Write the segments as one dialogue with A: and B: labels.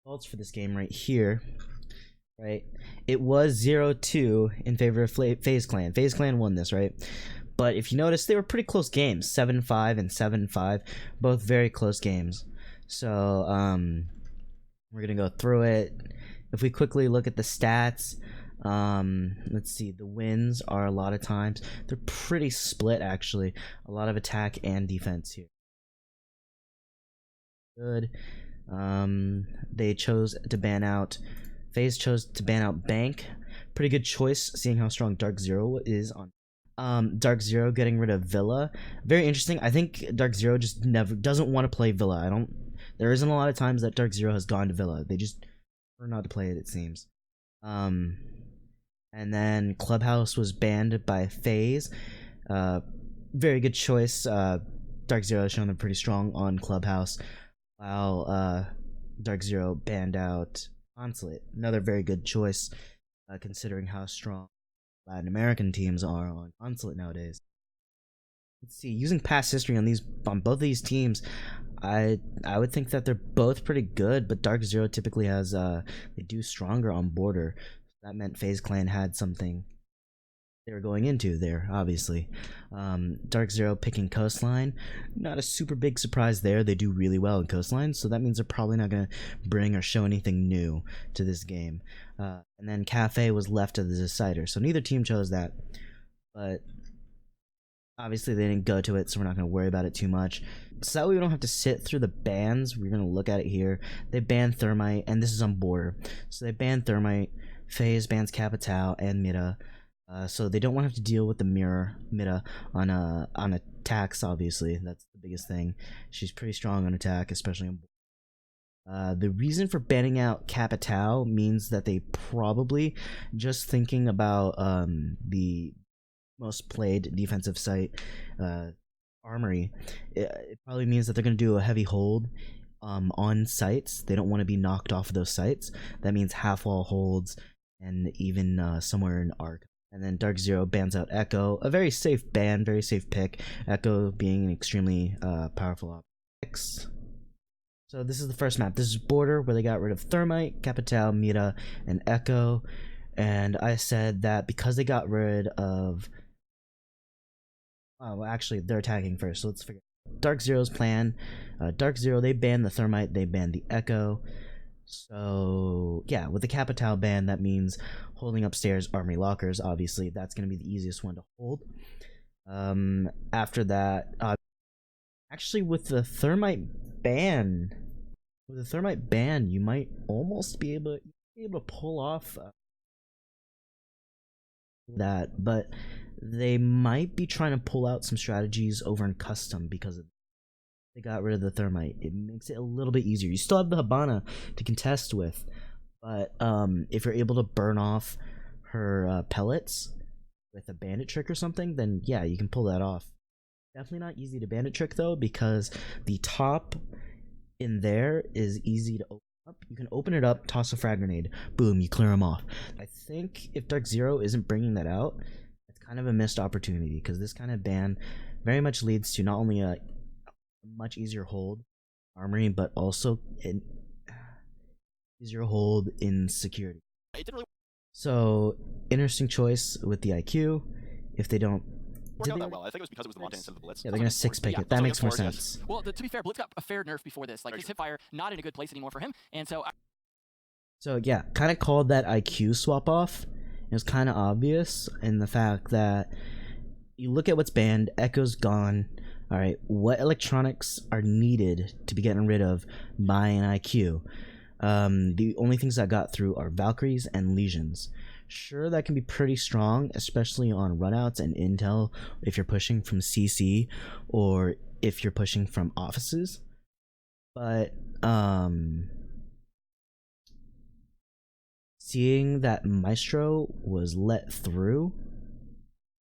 A: results for this game right here, right? It was 0-2 in favor of FaZe Clan. FaZe Clan won this, right? But if you notice, they were pretty close games, 7-5 and 7-5, both very close games. So we're gonna go through it. If we quickly look at the stats, let's see, the wins are a lot of times they're pretty split actually. A lot of attack and defense here. Good. They chose to ban out. FaZe chose to ban out Bank. Pretty good choice, seeing how strong DarkZero is on. DarkZero getting rid of Villa. Very interesting. I think DarkZero just never doesn't want to play Villa. There isn't a lot of times that DarkZero has gone to Villa. They just prefer not to play it, it seems. And then Clubhouse was banned by FaZe. Very good choice. DarkZero has shown they're pretty strong on Clubhouse, while DarkZero banned out Consulate. Another very good choice, considering how strong Latin American teams are on Consulate nowadays. Let's see, using past history on both of these teams, I would think that they're both pretty good, but DarkZero typically has they do stronger on Border. That meant FaZe Clan had something they were going into there, obviously. DarkZero picking Coastline, not a super big surprise there. They do really well in Coastline, so that means they're probably not going to bring or show anything new to this game. And then Cafe was left as the decider, so neither team chose that, but obviously they didn't go to it, so we're not going to worry about it too much. So that way we don't have to sit through the bans. We're going to look at it here. They banned Thermite, and this is on Border. So they banned Thermite, FaZe bans Capital and Mita. So they don't want to have to deal with the mirror Mita on attacks. Obviously, that's the biggest thing. She's pretty strong on attack, especially on Border. The reason for banning out Capital means that they probably, just thinking about the most played defensive site, Armory, it probably means that they're going to do a heavy hold on sites. They don't want to be knocked off of those sites. That means half wall holds and even somewhere in Arc. And then DarkZero bans out Echo, a very safe ban, very safe pick. Echo being an extremely powerful option. So this is the first map. This is Border, where they got rid of Thermite, Capital, Mita, and Echo. And I said that because they got rid of... well, actually, they're attacking first, so let's figure out DarkZero's plan. DarkZero, they banned the Thermite, they banned the Echo. So, yeah, with the Capital ban, that means holding upstairs Armory lockers. Obviously, that's going to be the easiest one to hold. After that, actually, with the Thermite ban, you might almost be able to pull off that, but they might be trying to pull out some strategies over in custom because they got rid of the Thermite. It makes it a little bit easier. You still have the Habana to contest with, but if you're able to burn off her pellets with a bandit trick or something, then yeah, you can pull that off. Definitely not easy to bandit trick though, because the top in there is easy to open up. You can open it up, toss a frag grenade, boom, you clear them off. I think if DarkZero isn't bringing that out, it's kind of a missed opportunity, because this kind of ban very much leads to not only a much easier hold Armory, but also an easier hold in security. So interesting choice with the IQ. If they don't
B: work out that well. I think it was because it was the Monte instead of the Blitz.
A: Yeah, they're gonna 6-pick it. That makes more sense.
C: Well, to be fair, Blitz got a fair nerf before this. Like, his hipfire not in a good place anymore for him, and so
A: yeah, kind of called that IQ swap off. It was kind of obvious in the fact that you look at what's banned. Echo's gone. All right, what electronics are needed to be getting rid of by an IQ? The only things that got through are Valkyries and Legions. Sure, that can be pretty strong, especially on runouts and intel if you're pushing from CC or if you're pushing from offices. But seeing that Maestro was let through,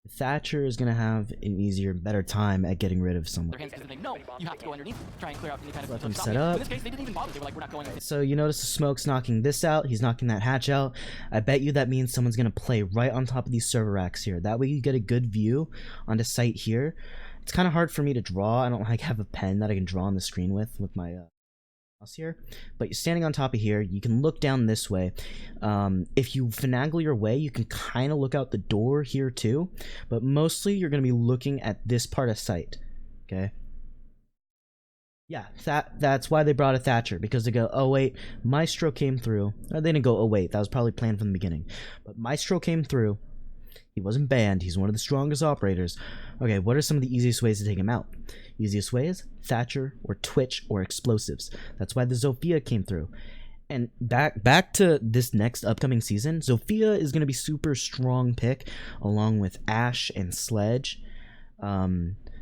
A: Thatcher is going to have an easier, better time at getting rid of someone.
C: No, you have to go underneath, try and clear out any kind of
A: let them set up.
C: In this case, they didn't even bother. They were like, we're not going.
A: So you notice the smoke's knocking this out. He's knocking that hatch out. I bet you that means someone's going to play right on top of these server racks here. That way you get a good view on the site here. It's kind of hard for me to draw. I don't like have a pen that I can draw on the screen with my here, but you're standing on top of here. You can look down this way. If you finagle your way, you can kind of look out the door here too, but mostly you're going to be looking at this part of sight. Okay. Yeah, that's why they brought a Thatcher, because they go, oh wait, Maestro came through. Or they didn't go, oh wait, that was probably planned from the beginning. But Maestro came through. He wasn't banned. He's one of the strongest operators. Okay, what are some of the easiest ways to take him out? Easiest ways? Thatcher or Twitch or explosives. That's why the Zofia came through. And back to this next upcoming season, Zofia is going to be super strong pick along with Ash and Sledge.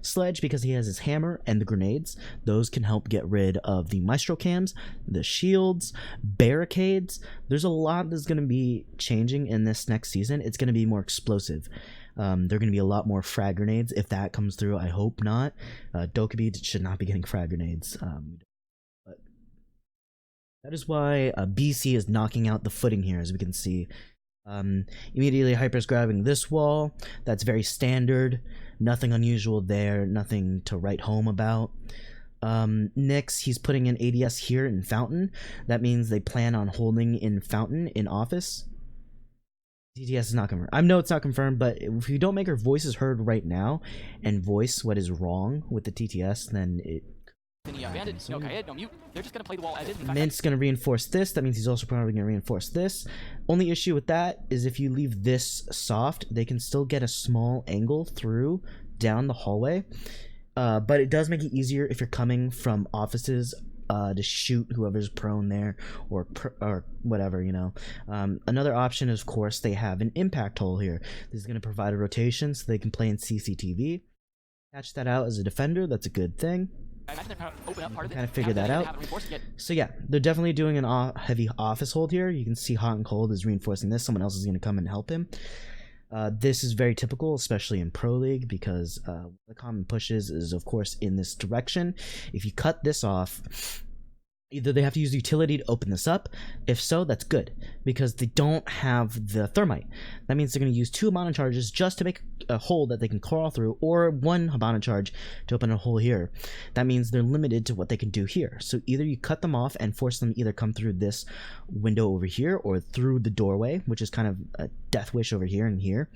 A: Sledge, because he has his hammer and the grenades, those can help get rid of the Maestro cams, the shields, barricades. There's a lot that's going to be changing in this next season. It's going to be more explosive. There are going to be a lot more frag grenades. If that comes through, I hope not. Dokkaebi should not be getting frag grenades. But that is why BC is knocking out the footing here, as we can see. Immediately Hyper's grabbing this wall. That's very standard. Nothing unusual there. Nothing to write home about. Nyx, he's putting in ADS here in Fountain. That means they plan on holding in Fountain in office. TTS is not confirmed. I know it's not confirmed, but if you don't make our voices heard right now and voice what is wrong with the TTS, then it...
C: They're just gonna play the wall as is.
A: Mint's gonna reinforce this. That means he's also probably gonna reinforce this. Only issue with that is if you leave this soft, they can still get a small angle through down the hallway. But it does make it easier if you're coming from offices to shoot whoever's prone there or whatever, you know. Another option is, of course, they have an impact hole here. This is gonna provide a rotation so they can play in CCTV. Catch that out as a defender. That's a good thing. Kind of figure that out. So yeah, they're definitely doing an heavy office hold here. You can see Hot and Cold is reinforcing this. Someone else is going to come and help him. This is very typical, especially in Pro League, because the common pushes is, of course, in this direction. If you cut this off, either they have to use utility to open this up. If so, that's good, because they don't have the thermite. That means they're going to use 2 Habana charges just to make a hole that they can crawl through, or 1 Habana charge to open a hole here. That means they're limited to what they can do here. So either you cut them off and force them to either come through this window over here or through the doorway, which is kind of a death wish over here and here.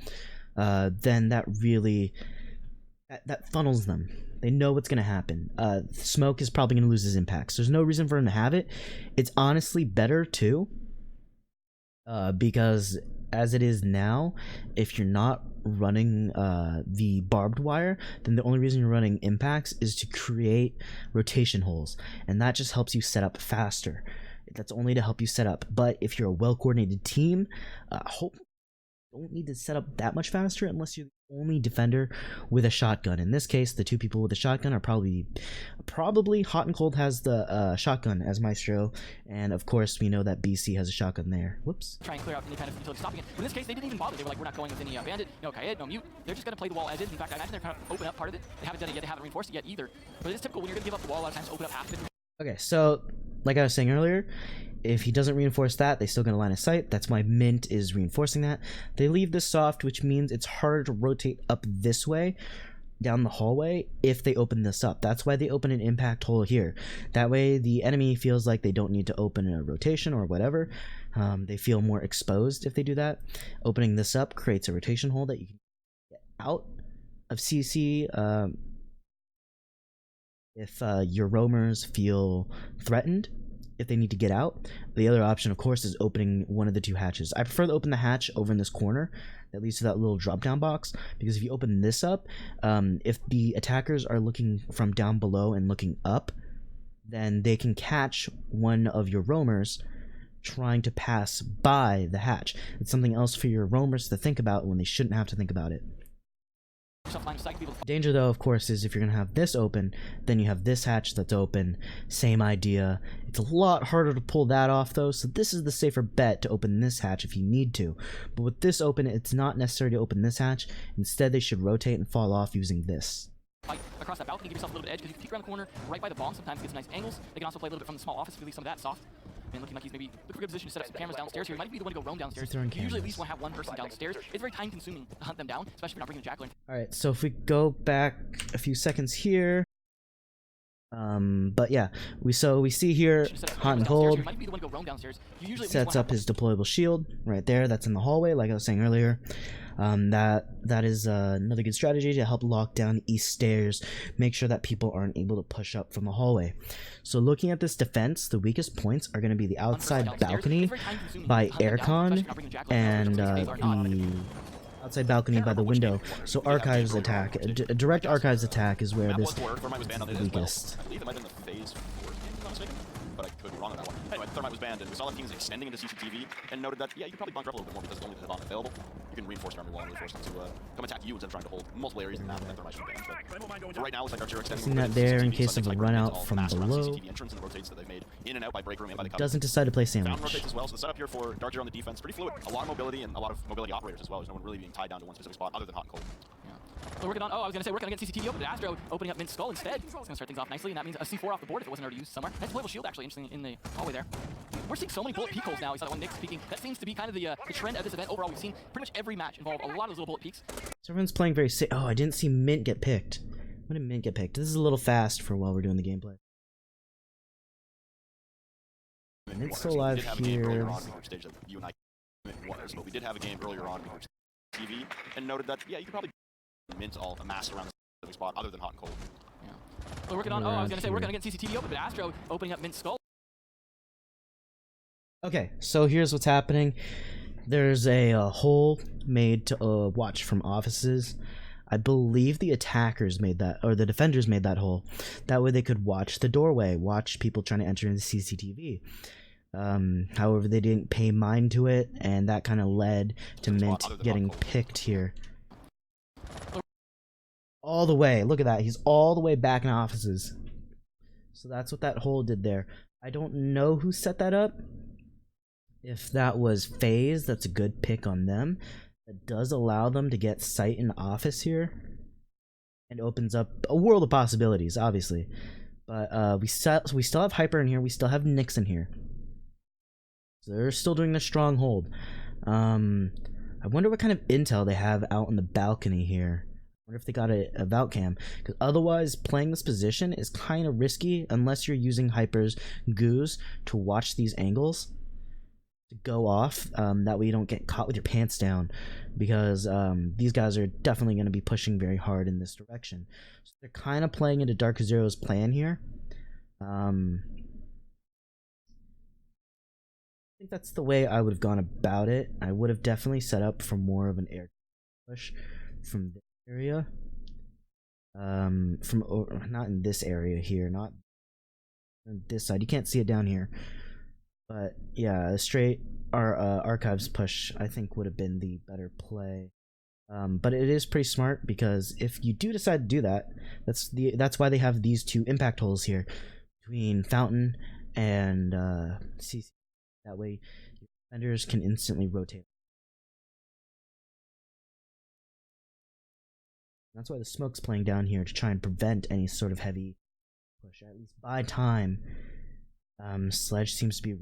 A: Then that really... that funnels them. They know what's going to happen. Smoke is probably going to lose his impacts. There's no reason for him to have it. It's honestly better too, because as it is now, if you're not running the barbed wire, then the only reason you're running impacts is to create rotation holes, and that just helps you set up faster. That's only to help you set up. But if you're a well-coordinated team, hopefully you don't need to set up that much faster unless you're the only defender with a shotgun. In this case, the 2 people with a shotgun are probably Hot and Cold has the shotgun as Maestro, and of course we know that BC has a shotgun there. Whoops.
C: Try and clear out any kind of utility stopping it. In this case, they didn't even bother. They were like, we're not going with any bandit, no Kaed, no mute. They're just gonna play the wall as is. In fact, I imagine they're kind of open up part of it. They haven't done it yet. They haven't reinforced it yet either. But it's typical when you're gonna give up the wall. A lot of times, open up half of it.
A: Okay, so like I was saying earlier, if he doesn't reinforce that, they still get a line of sight. That's why Mint is reinforcing that. They leave this soft, which means it's harder to rotate up this way down the hallway if they open this up. That's why they open an impact hole here. That way the enemy feels like they don't need to open a rotation or whatever. They feel more exposed if they do that. Opening this up creates a rotation hole that you can get out of CC if your roamers feel threatened. If they need to get out. The other option, of course, is opening one of the 2 hatches. I prefer to open the hatch over in this corner that leads to that little drop down box, because if you open this up, if the attackers are looking from down below and looking up, then they can catch one of your roamers trying to pass by the hatch. It's something else for your roamers to think about when they shouldn't have to think about it. Danger, though, of course, is if you're going to have this open, then you have this hatch that's open. Same idea. It's a lot harder to pull that off, though, so this is the safer bet to open this hatch if you need to. But with this open, it's not necessary to open this hatch. Instead, they should rotate and fall off using this.
C: Across that balcony, give yourself a little bit of edge, because you can peek around the corner, right by the bomb, sometimes gets nice angles. They can also play a little bit from the small office, release some of that soft. And looking like he's maybe looking for a good position to set up some cameras downstairs here. He might be the one to go roam downstairs. You usually at least want to have one person downstairs. It's very time consuming to hunt them down, especially if you're not bringing a jackal in.
A: Alright, so if we go back a few seconds here, But yeah, we see here hot and cold. Sets up his deployable shield right there. That's in the hallway, like I was saying earlier. That is another good strategy to help lock down the east stairs, make sure that people aren't able to push up from the hallway. So looking at this defense, the weakest points are going to be the outside balcony by aircon and the outside balcony by the window. So archives attack, a direct archives attack is where this is the weakest.
B: I believe it might have been the FaZe 4 game, if I'm not mistaken, but I could be wrong on that one. Anyway, the Thermite was banned, and we saw that teams extending into CCTV, and noted that, yeah, you could probably bunker up a little bit more because it's only the Hibon available. You can reinforce your army wall and really force them to come attack you instead of trying to hold multiple areas, and that Thermite should be banned. But for right now, it's like DarkZero extending
A: that there in case of a run out from below.
B: Entrance and the rotates that they've made in and out by break room and by the
A: Doesn't decide to play sandwich.
B: Fountain rotates as well, so the setup here for DarkZero on the defense pretty fluid. A lot of mobility and a lot of mobility operators as well. There's no one really being tied down to one specific spot other than hot and cold.
C: So working on, I was going to say, working against CCTV open, but Astro opening up Mint Skull instead. It's going to start things off nicely, and that means a C4 off the board if it wasn't already used somewhere. Nice deployable shield, actually, interesting in the hallway there. We're seeing so many bullet peek holes now. We saw that one Nick speaking. That seems to be kind of the trend of this event overall. We've seen pretty much every match involve a lot of those little bullet peeks.
A: So everyone's playing very safe. Oh, I didn't see Mint get picked. When did Mint get picked? This is a little fast for while we're doing the gameplay. Mint's still alive here.
B: But we did have a game earlier on TV and noted that, yeah, you could probably Mint all amassed around the spot other than hot and cold.
C: Yeah. So working on, I was going to say, working against CCTV open, but Astro opening up Mint Skull.
A: Okay, so here's what's happening. There's a hole made to watch from offices. I believe the attackers made that, or the defenders made that hole. That way they could watch the doorway, watch people trying to enter into CCTV. However, they didn't pay mind to it, and that kind of led to Mint getting picked here. All the way, look at that, he's all the way back in offices. So that's what that hole did there. I don't know who set that up. If that was FaZe, that's a good pick on them. It does allow them to get sight in office here, and opens up a world of possibilities, obviously. But we still have Hyper in here, we still have Nyx in here. So they're still doing their stronghold. I wonder what kind of intel they have out on the balcony here. I wonder if they got a Valk cam, because otherwise playing this position is kind of risky unless you're using Hyper's goos to watch these angles to go off. That way you don't get caught with your pants down, because these guys are definitely going to be pushing very hard in this direction. So they're kind of playing into DarkZero's plan here. I think that's the way I would have gone about it. I would have definitely set up for more of an air push from this area. Not in this area here, not on this side. You can't see it down here. But yeah, straight archives push I think would have been the better play. But it is pretty smart, because if you do decide to do that, that's why they have these two impact holes here between Fountain and CC. That way your defenders can instantly rotate. That's why the smoke's playing down here, to try and prevent any sort of heavy push, at least by time. Sledge seems to be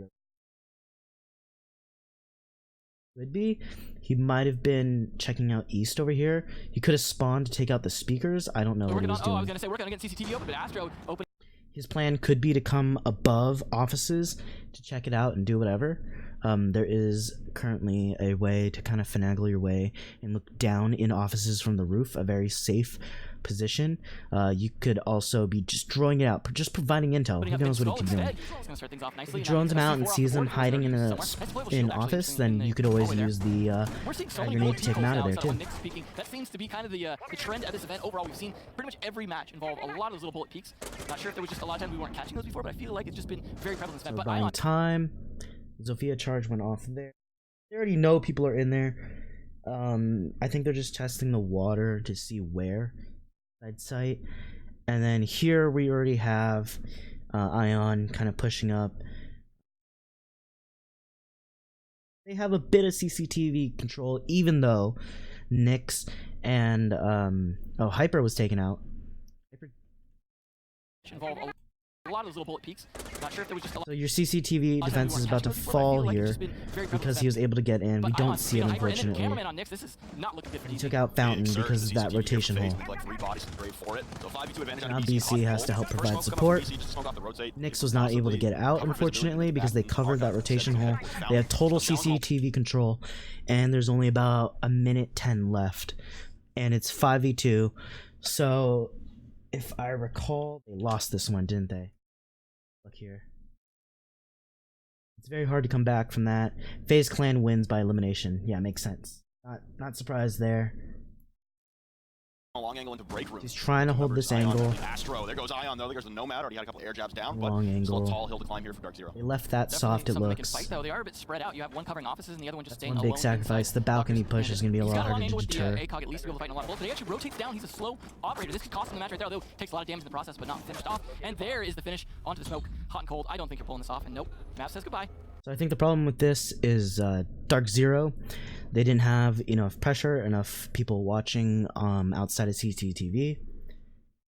A: could be. He might have been checking out east over here. He could have spawned to take out the speakers. I don't know what he was doing.
C: I was gonna say, we're gonna get CCTV open, but Astro open.
A: His plan could be to come above offices to check it out and do whatever. There is currently a way to kind of finagle your way and look down in offices from the roof, a very safe position. You could also be just drawing it out, just providing intel. Who knows what he can do? If he drones them out and sees them hiding in office, then you could always use the grenade to take them out of there too.
C: That seems to be kind of the trend at this event overall. We've seen pretty much every match involve a lot of those little bullet peaks. Not sure if there was just a lot of times we weren't catching those before, but I feel like it's just been very prevalent this event.
A: But buying time. Zofia charge went off there. They already know people are in there. I think they're just testing the water to see where site. And then here we already have Ion kind of pushing up. They have a bit of CCTV control, even though Nyx and Hyper was taken out.
C: a lot of those little bullet peaks. Not sure if there was just a lot.
A: So your CCTV defense is about to fall here because he was able to get in. We don't see it, unfortunately. He took out Fountain because of that rotation hole. Now BC has to help provide support. Nyx was not able to get out, unfortunately, because they covered that rotation hole. They have total CCTV control, and there's only about a minute 10 left. And it's 5v2. So, if I recall, they lost this one, didn't they? Look here. It's very hard to come back from that. FaZe Clan wins by elimination. Yeah, makes sense. Not surprised there.
B: Long angle into break room.
A: He's trying to hold this angle.
B: Astro. There goes Ion though. There's the Nomad. Already had a couple air jabs down, but
A: long angle.
B: Still a tall hill to climb here for DarkZero.
A: They left that soft. It looks.
C: Fight, though. They are a bit spread out. You have one covering offices and the other one just
A: That's
C: staying
A: one big sacrifice. The balcony push is going to be a lot harder to deter.
C: ACOG at least to be able to fight in a lot of bullets, but he actually rotates down. He's a slow operator. This could cost him the match right there, though. Takes a lot of damage in the process, but not finished off. And there is the finish onto the smoke. Hot and cold. I don't think you're pulling this off. And nope. Map says goodbye.
A: So I think the problem with this is DarkZero. They didn't have enough pressure, enough people watching outside of CCTV.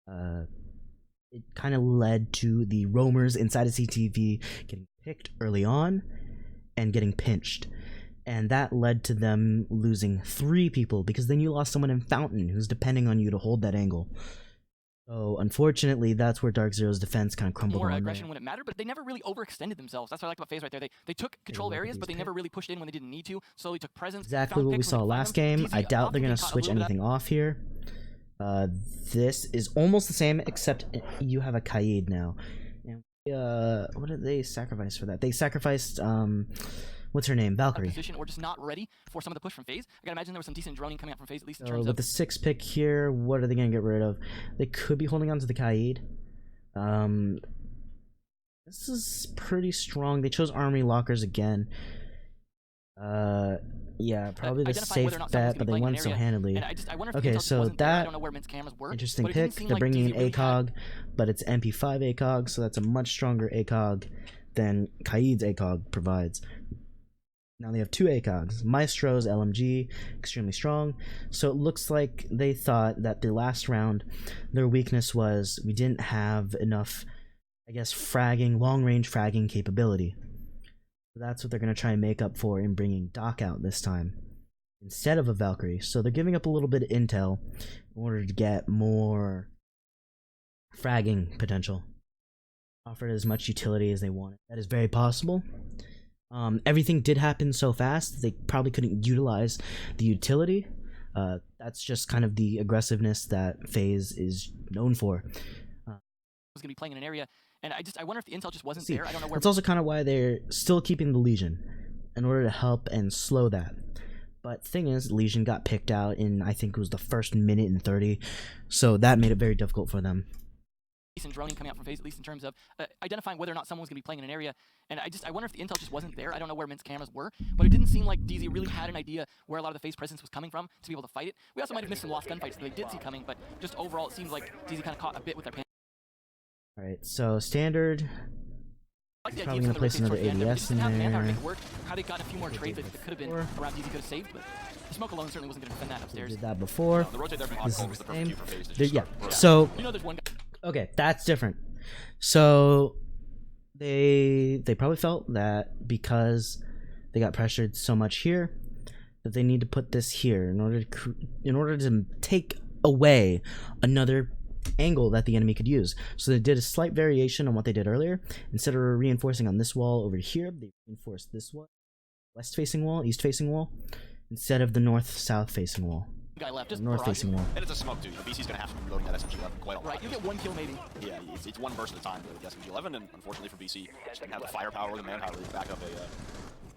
A: It kind of led to the roamers inside of CCTV getting picked early on and getting pinched. And that led to them losing 3 people, because then you lost someone in Fountain who's depending on you to hold that angle. So unfortunately, that's where DarkZero's defense kind of crumbled.
C: More aggression when it mattered, but they never really overextended themselves. That's what I like about FaZe right there. They took control of areas, but they never really pushed in when they didn't need to. Slowly took presence.
A: Exactly what we saw last game. I doubt they're going to switch anything off here. This is almost the same, except you have a Kaid now. And what did they sacrifice for that? They sacrificed what's her name? Valkyrie.
C: Position or just not ready for some of the push from FaZe. I gotta imagine there was some decent droning coming out from FaZe, at least in
A: So
C: terms
A: with
C: of
A: the 6 pick here, what are they gonna get rid of? They could be holding on to the Kaid. This is pretty strong. They chose armory lockers again. Yeah, probably the safe bet, but they won so handily. Okay, so that interesting pick. They're bringing in ACOG, but it's MP5 ACOG, so that's a much stronger ACOG than Kaid's ACOG provides. Now they have 2 ACOGs. Maestro's LMG, extremely strong. So it looks like they thought that the last round, their weakness was we didn't have enough, I guess, fragging, long-range fragging capability. That's what they're going to try and make up for in bringing Doc out this time instead of a Valkyrie. So they're giving up a little bit of intel in order to get more fragging potential. Offered as much utility as they wanted. That is very possible. Everything did happen so fast, they probably couldn't utilize the utility. That's just kind of the aggressiveness that FaZe is known for.
C: Was going to be playing in an area, and I wonder if the intel just wasn't there. I don't know where.
A: That's also kind of why they're still keeping the Legion in order to help and slow that. But thing is, Legion got picked out in, I think it was the first minute and 30, so that made it very difficult for them.
C: Decent droning coming out from FaZe, at least in terms of identifying whether or not someone was going to be playing in an area. And I wonder if the intel just wasn't there. I don't know where Mint's cameras were, but it didn't seem like DZ really had an idea where a lot of the FaZe presence was coming from to be able to fight it. We also might have missed some lost gunfights that they did see coming, but just overall, it seems like DZ kind of caught a bit with their pants.
A: Alright, so standard. Probably going to place another ADS in there.
C: How they got a few more trades that could have been around DZ could have saved, but the smoke alone certainly wasn't going to defend that upstairs.
A: Did that before.
B: This is the same.
A: Yeah, so okay, that's different. So they probably felt that because they got pressured so much here that they need to put this here in order to take away another angle that the enemy could use. So they did a slight variation on what they did earlier. Instead of reinforcing on this wall over here, they reinforced this wall, west facing wall, east facing wall, instead of the north south facing wall.
C: Guy left, just
A: north facing wall.
B: And it's a smoke too. BC's gonna have to be reloading that SMG-11 quite a lot.
C: Right, you get 1 kill maybe.
B: Yeah, it's one burst at a time with the SMG-11, and unfortunately for BC, just didn't have the firepower or the manpower to back up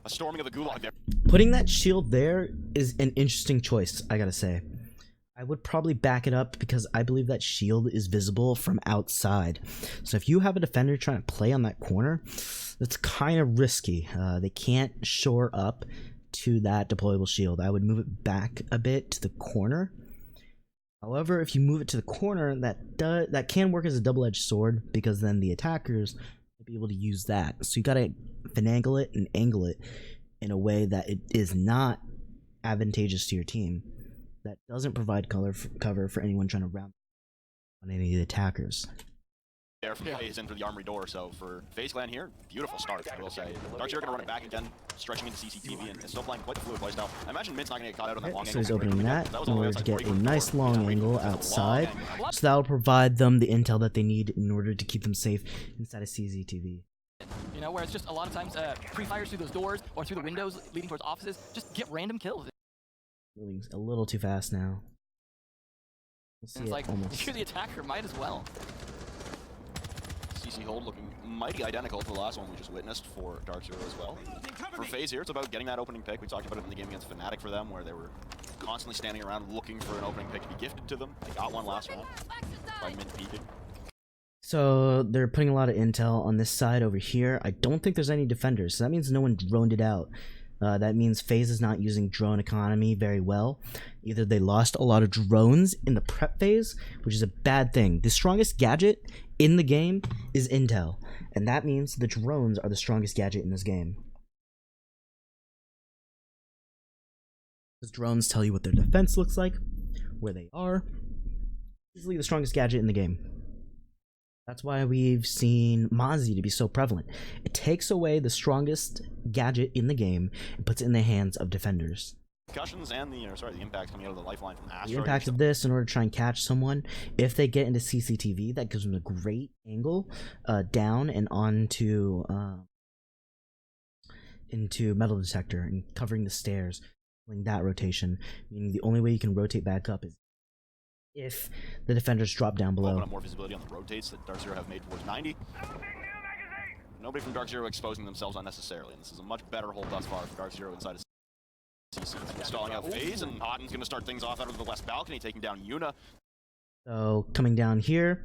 B: a storming of the gulag there.
A: Putting that shield there is an interesting choice, I gotta say. I would probably back it up because I believe that shield is visible from outside. So if you have a defender trying to play on that corner, that's kind of risky. They can't shore up to that deployable shield. I would move it back a bit to the corner. However, if you move it to the corner, that can work as a double-edged sword, because then the attackers will be able to use that. So you gotta finagle it and angle it in a way that it is not advantageous to your team, that doesn't provide cover for anyone trying to round on any of the attackers.
B: there from FaZe in through the armory door. So for FaZe Clan here, beautiful start, I will say. DarkZero gonna run it back again, stretching into CCTV, and still playing quite the fluid playstyle. I imagine Mid's not gonna get caught out on that long
A: So
B: angle.
A: he's opening that in order to get a nice
B: Yeah,
A: long angle outside. So that will provide them the intel that they need in order to keep them safe inside of CCTV.
C: You know, where it's just a lot of times pre-fires through those doors or through the windows leading towards offices, just get random kills.
A: Moving a little too fast now. We'll see
C: And it's
A: it
C: like,
A: almost.
C: if you're the attacker, might as well.
B: CC hold looking mighty identical to the last one we just witnessed for DarkZero as well. For FaZe here, it's about getting that opening pick. We talked about it in the game against Fnatic for them, where they were constantly standing around looking for an opening pick to be gifted to them. They got one last round by Mint peeking.
A: So they're putting a lot of intel on this side over here. I don't think there's any defenders, so that means no one droned it out. That means FaZe is not using drone economy very well. Either they lost a lot of drones in the prep phase, which is a bad thing. The strongest gadget in the game is intel, and that means the drones are the strongest gadget in this game. Because drones tell you what their defense looks like, where they are. Easily the strongest gadget in the game. That's why we've seen Mozzie to be so prevalent. It takes away the strongest gadget in the game and puts it in the hands of defenders.
B: Concussions and the impact coming out of the lifeline from Astro.
A: The impact of this in order to try and catch someone, if they get into CCTV, that gives them a great angle down and onto into metal detector and covering the stairs, pulling that rotation. Meaning the only way you can rotate back up is if the defenders drop down below.
B: Open up more visibility on the rotates that DarkZero have made towards 90. Nobody from DarkZero exposing themselves unnecessarily, and this is a much better hold thus far for DarkZero inside of CC. Stalling out FaZe, and Otten's going to start things off out of the west balcony, taking down Yuna.
A: So coming down here,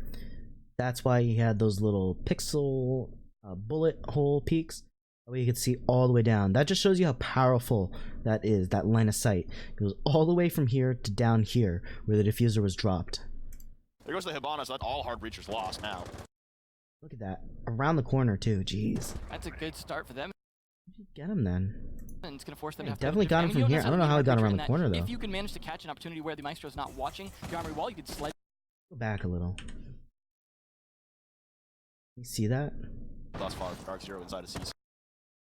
A: that's why he had those little pixel bullet hole peaks. That way you could see all the way down. That just shows you how powerful that is, that line of sight. It goes all the way from here to down here, where the diffuser was dropped.
B: There goes the Hibana, so that's all hard breachers lost now.
A: Look at that. Around the corner, too. Jeez.
C: That's a good start for them.
A: Get him then.
C: And it's going to force them
A: He
C: to have
A: definitely
C: to
A: got him from here. I don't know how he got around the corner, though.
C: If you can manage to catch an opportunity where the Maestro's not watching your armory wall, you could slide.
A: Go back a little. You see that?
B: Thus far for DarkZero inside of CC.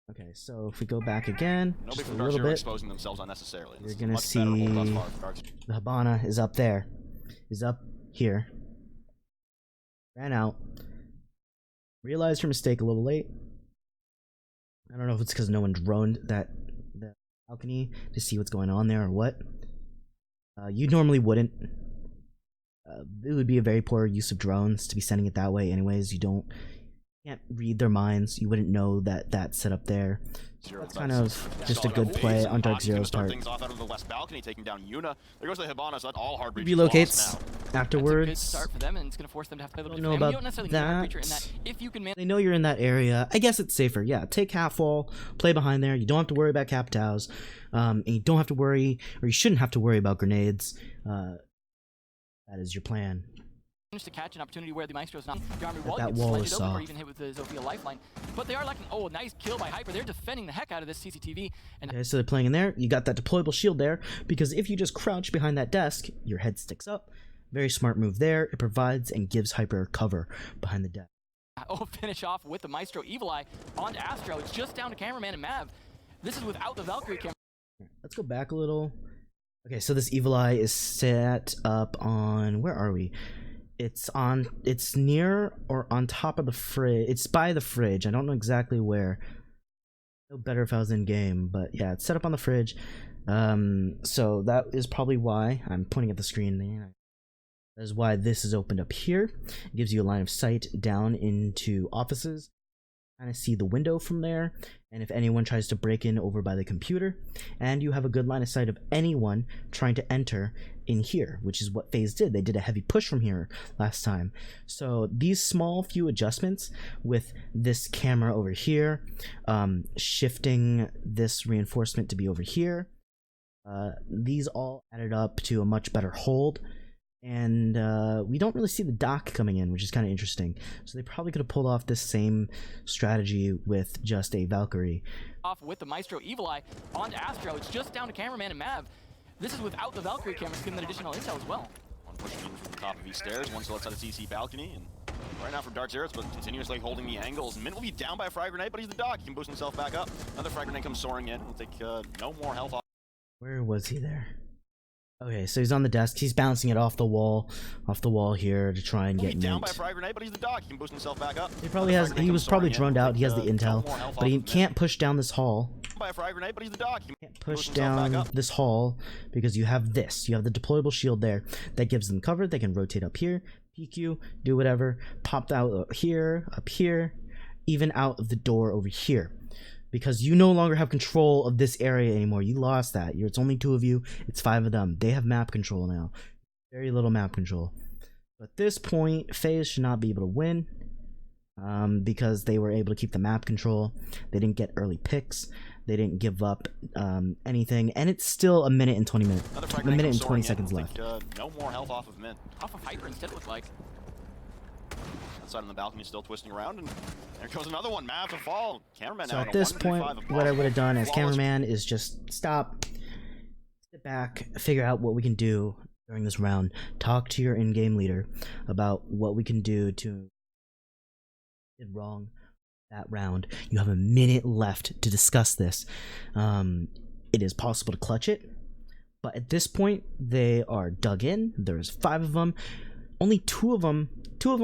A: Okay, so if we go back again,
B: Nobody
A: just a
B: from
A: little
B: DarkZero
A: bit,
B: exposing themselves unnecessarily.
A: you're gonna see the Hibana is up there. Is up here. Ran out. Realized her mistake a little late. I don't know if it's because no one droned the balcony to see what's going on there or what. You normally wouldn't. It would be a very poor use of drones to be sending it that way anyways. Can't read their minds. You wouldn't know that that's set up there. So that's kind of just a good play on DarkZero's part.
B: Things off out of the west balcony, taking down Yuna. There goes the Hibana, so that's all hard breachers
A: Relocates
B: lost now.
A: afterwards.
C: That's a good start for them, and it's going to force them to have to play a little
A: Don't
C: bit.
A: know
C: You don't
A: about
C: necessarily need a hard
A: that.
C: breacher in that. If you can manage.
A: They know you're in that area. I guess it's safer. Yeah, take half wall, play behind there. You don't have to worry about Capitals, and you don't have to worry, or you shouldn't have to worry about grenades. That is your plan.
C: To catch an opportunity where the Maestro's not your armory wall,
A: That
C: you can
A: wall
C: sledge
A: is
C: it open or
A: soft.
C: even hit with the Zofia lifeline. But they are lacking. Oh, nice kill by Hyper. They're defending the heck out of this CCTV. And
A: Okay, so they're playing in there. You got that deployable shield there, because if you just crouch behind that desk, your head sticks up. Very smart move there. It provides and gives Hyper cover behind the desk.
C: oh, finish off with the Maestro Evil Eye onto Astro. It's just down to Cameraman and Mav. This is without the Valkyrie camera.
A: Let's go back a little. Okay, so this Evil Eye is set up on, where are we? It's near or on top of the fridge. It's by the fridge. I don't know exactly where. No better if I was in game, but yeah, it's set up on the fridge. So that is probably why I'm pointing at the screen. That is why this is opened up here. It gives you a line of sight down into offices. Kind of see the window from there, and if anyone tries to break in over by the computer, and you have a good line of sight of anyone trying to enter in here, which is what FaZe did. They did a heavy push from here last time. So these small few adjustments with this camera over here, shifting this reinforcement to be over here, these all added up to a much better hold. And we don't really see the dock coming in, which is kind of interesting. So they probably could have pulled off this same strategy with just a Valkyrie.
C: Off with the Maestro Evil Eye onto Astro. It's just down to Cameraman and Mav. This is without the Valkyrie cameras, giving that additional intel as well.
B: One pushing in from the top of these stairs, one still outside the CC balcony, and Right now from DarkZero, it's continuously holding the angles. Mint will be down by a frag grenade, but he's the dog. He can boost himself back up. Another frag grenade comes soaring in. We'll take no more health off.
A: Where was he there? Okay, so he's on the desk. He's bouncing it off the wall here to try and get Mint.
B: Down by a frag grenade, but he's the dog. He can boost himself back up.
A: He probably has. He was probably droned out. He has the intel, but he can't push down this hall.
B: By a frag grenade, but he's the dog.
A: He can't push down this hall because you have this. You have the deployable shield there that gives them cover. They can rotate up here, PQ, do whatever, pop out up here, even out of the door over here. Because you no longer have control of this area anymore. You lost that. It's only 2 of you. It's 5 of them. They have map control now. Very little map control. But at this point, FaZe should not be able to win. Because they were able to keep the map control. They didn't get early picks. They didn't give up anything. And it's still a minute and 20 minutes. A minute and 20 seconds left.
B: No more health off of Mint.
C: Off of Hyper instead, it looked like.
B: Outside on the balcony, still twisting around, and there goes another one. Map to fall. Cameraman
A: so
B: now
A: at this point, what I would have done as cameraman is just stop, sit back, figure out what we can do during this round. Talk to your in-game leader about what we can do to did wrong that round. You have a minute left to discuss this. It is possible to clutch it, but at this point, they are dug in. There's 5 of them. Only 2 of them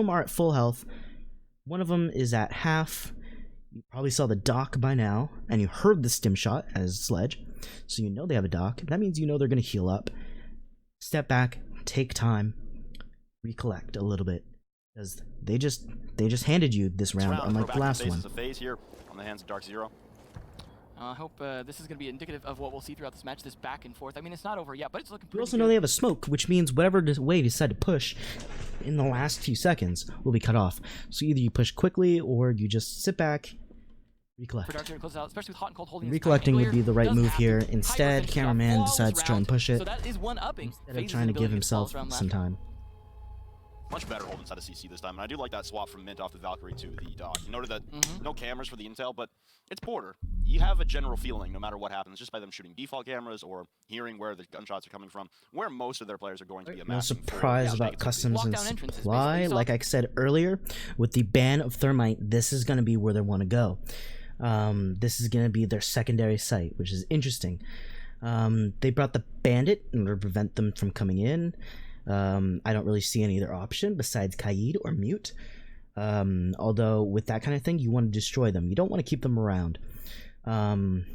A: are at full health. 1 of them is at half. You probably saw the dock by now, and you heard the stim shot as Sledge, so you know they have a dock. That means you know they're going to heal up. Step back, take time, recollect a little bit, because they just handed you this round, unlike the last one.
B: FaZe here on the hands of DarkZero.
C: I hope this is going to be indicative of what we'll see throughout this match, this back and forth. I mean, it's not over yet, but it's looking pretty
A: You also know they have a smoke, which means whatever way you decide to push in the last few seconds will be cut off. So either you push quickly or you just sit back, recollect. Recollecting would be the right move here. Instead, cameraman decides to try and push it instead of trying to give himself some time.
B: Much better hold inside of CC this time, and I do like that swap from Mint off the Valkyrie to the dog. You noted that no cameras for the intel, but it's Border. You have a general feeling, no matter what happens, just by them shooting default cameras or hearing where the gunshots are coming from, where most of their players are going to be amassing.
A: No surprise about customs and supply. Like I said earlier, with the ban of Thermite, this is going to be where they want to go. This is going to be their secondary site, which is interesting. They brought the Bandit in order to prevent them from coming in. I don't really see any other option besides Kaid or Mute. Although with that kind of thing, you want to destroy them. You don't want to keep them around. In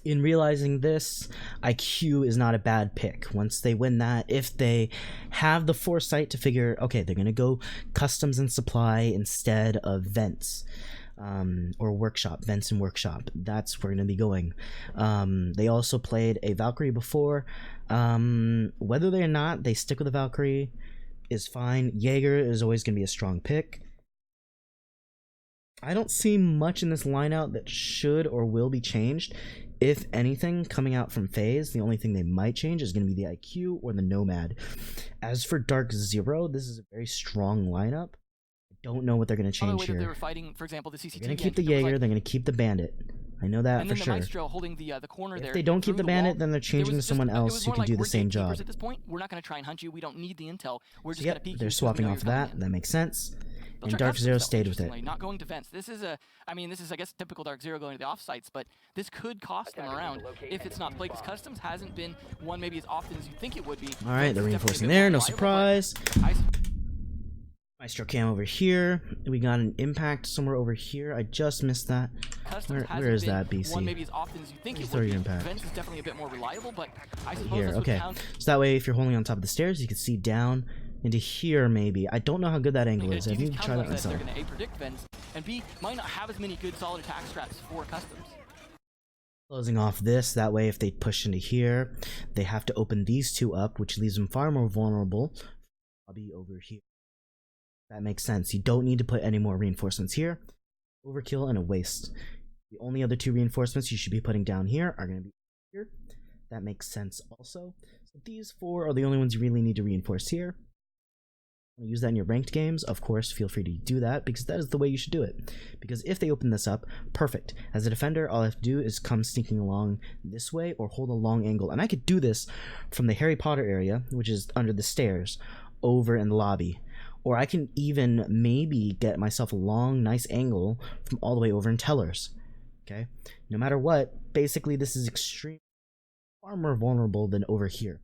A: realizing this, IQ is not a bad pick. Once they win that, if they have the foresight to figure, okay, they're going to go customs and supply instead of vents. Or workshop, vents and workshop. That's where we're going to be going. They also played a Valkyrie before. Whether they or not they stick with the Valkyrie is fine. Jaeger is always going to be a strong pick. I don't see much in this lineup that should or will be changed. If anything, coming out from FaZe, the only thing they might change is going to be the IQ or the Nomad. As for DarkZero, this is a very strong lineup. Don't know what they're going to change here.
C: They were fighting, for example, the CCTV.
A: They're going to keep the Jaeger. They're going to keep the Bandit. I know that for sure.
C: Maestro holding the corner there.
A: If they don't keep the Bandit, then they're changing to someone else who can do the same job.
C: At this point, we're not going to try and hunt you. We don't need the intel. We're just going to peek.
A: They're swapping off that. That makes sense. And DarkZero stayed with it.
C: Not going to vents. This is I guess typical DarkZero going to the offsites, but this could cost them around if it's not played, because customs hasn't been one maybe as often as you think it would be.
A: All right, they're reinforcing there. No surprise. Maestro cam over here. We got an impact somewhere over here. I just missed that. Where is that, BC?
C: One maybe as often as you think it
A: throw
C: would
A: your
C: be.
A: impact.
C: Vents is definitely a bit more reliable, but I suppose
A: here. Okay, so that way if you're holding on top of the stairs, you can see down into here maybe. I don't know how good that angle is. I need to try that myself.
C: They're going to A, predict vents, and B, might not have as many good solid attack straps for customs.
A: Closing off this, that way if they push into here, they have to open these 2 up, which leaves them far more vulnerable. I'll be over here. That makes sense. You don't need to put any more reinforcements here. Overkill and a waste. The only other 2 reinforcements you should be putting down here are going to be here. That makes sense also. So these 4 are the only ones you really need to reinforce here. Use that in your ranked games, of course, feel free to do that, because that is the way you should do it. Because if they open this up, perfect. As a defender, all I have to do is come sneaking along this way or hold a long angle. And I could do this from the Harry Potter area, which is under the stairs, over in the lobby. or I can even maybe get myself a long, nice angle from all the way over in Tellers. Okay, no matter what, basically this is far more vulnerable than over here.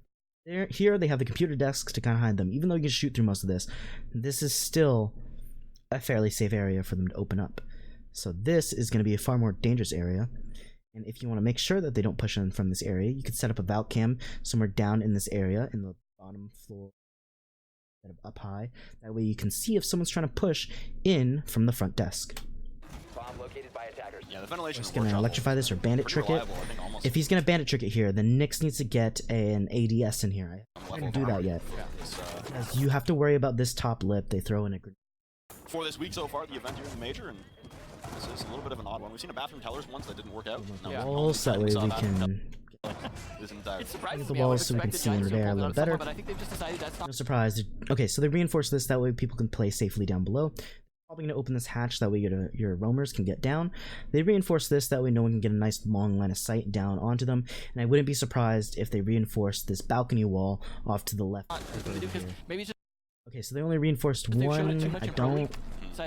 A: Here they have the computer desks to kind of hide them. Even though you can shoot through most of this, this is still a fairly safe area for them to open up. So this is going to be a far more dangerous area. And if you want to make sure that they don't push in from this area, you could set up a vault cam somewhere down in this area, in the bottom floor, up high. That way you can see if someone's trying to push in from the front desk.
D: Located by attackers.
B: Yeah, the ventilation
A: He's gonna electrify this or bandit trick it. If he's gonna bandit trick it here, then Nyx needs to get an ADS in here. I didn't do that yet. As you have to worry about this top lip. They throw in a grenade.
B: For this week so far, the event here in the Major, and this is a little bit of an odd one. We've seen a bathroom Tellers once that didn't work out.
A: The walls, that way we can get the walls so we can see under there a little better. No surprise. Okay, so they reinforce this, that way people can play safely down below. Probably going to open this hatch, that way your roamers can get down. They reinforce this, that way no one can get a nice long line of sight down onto them. And I wouldn't be surprised if they reinforce this balcony wall off to the left. Okay, so they only reinforced one. I don't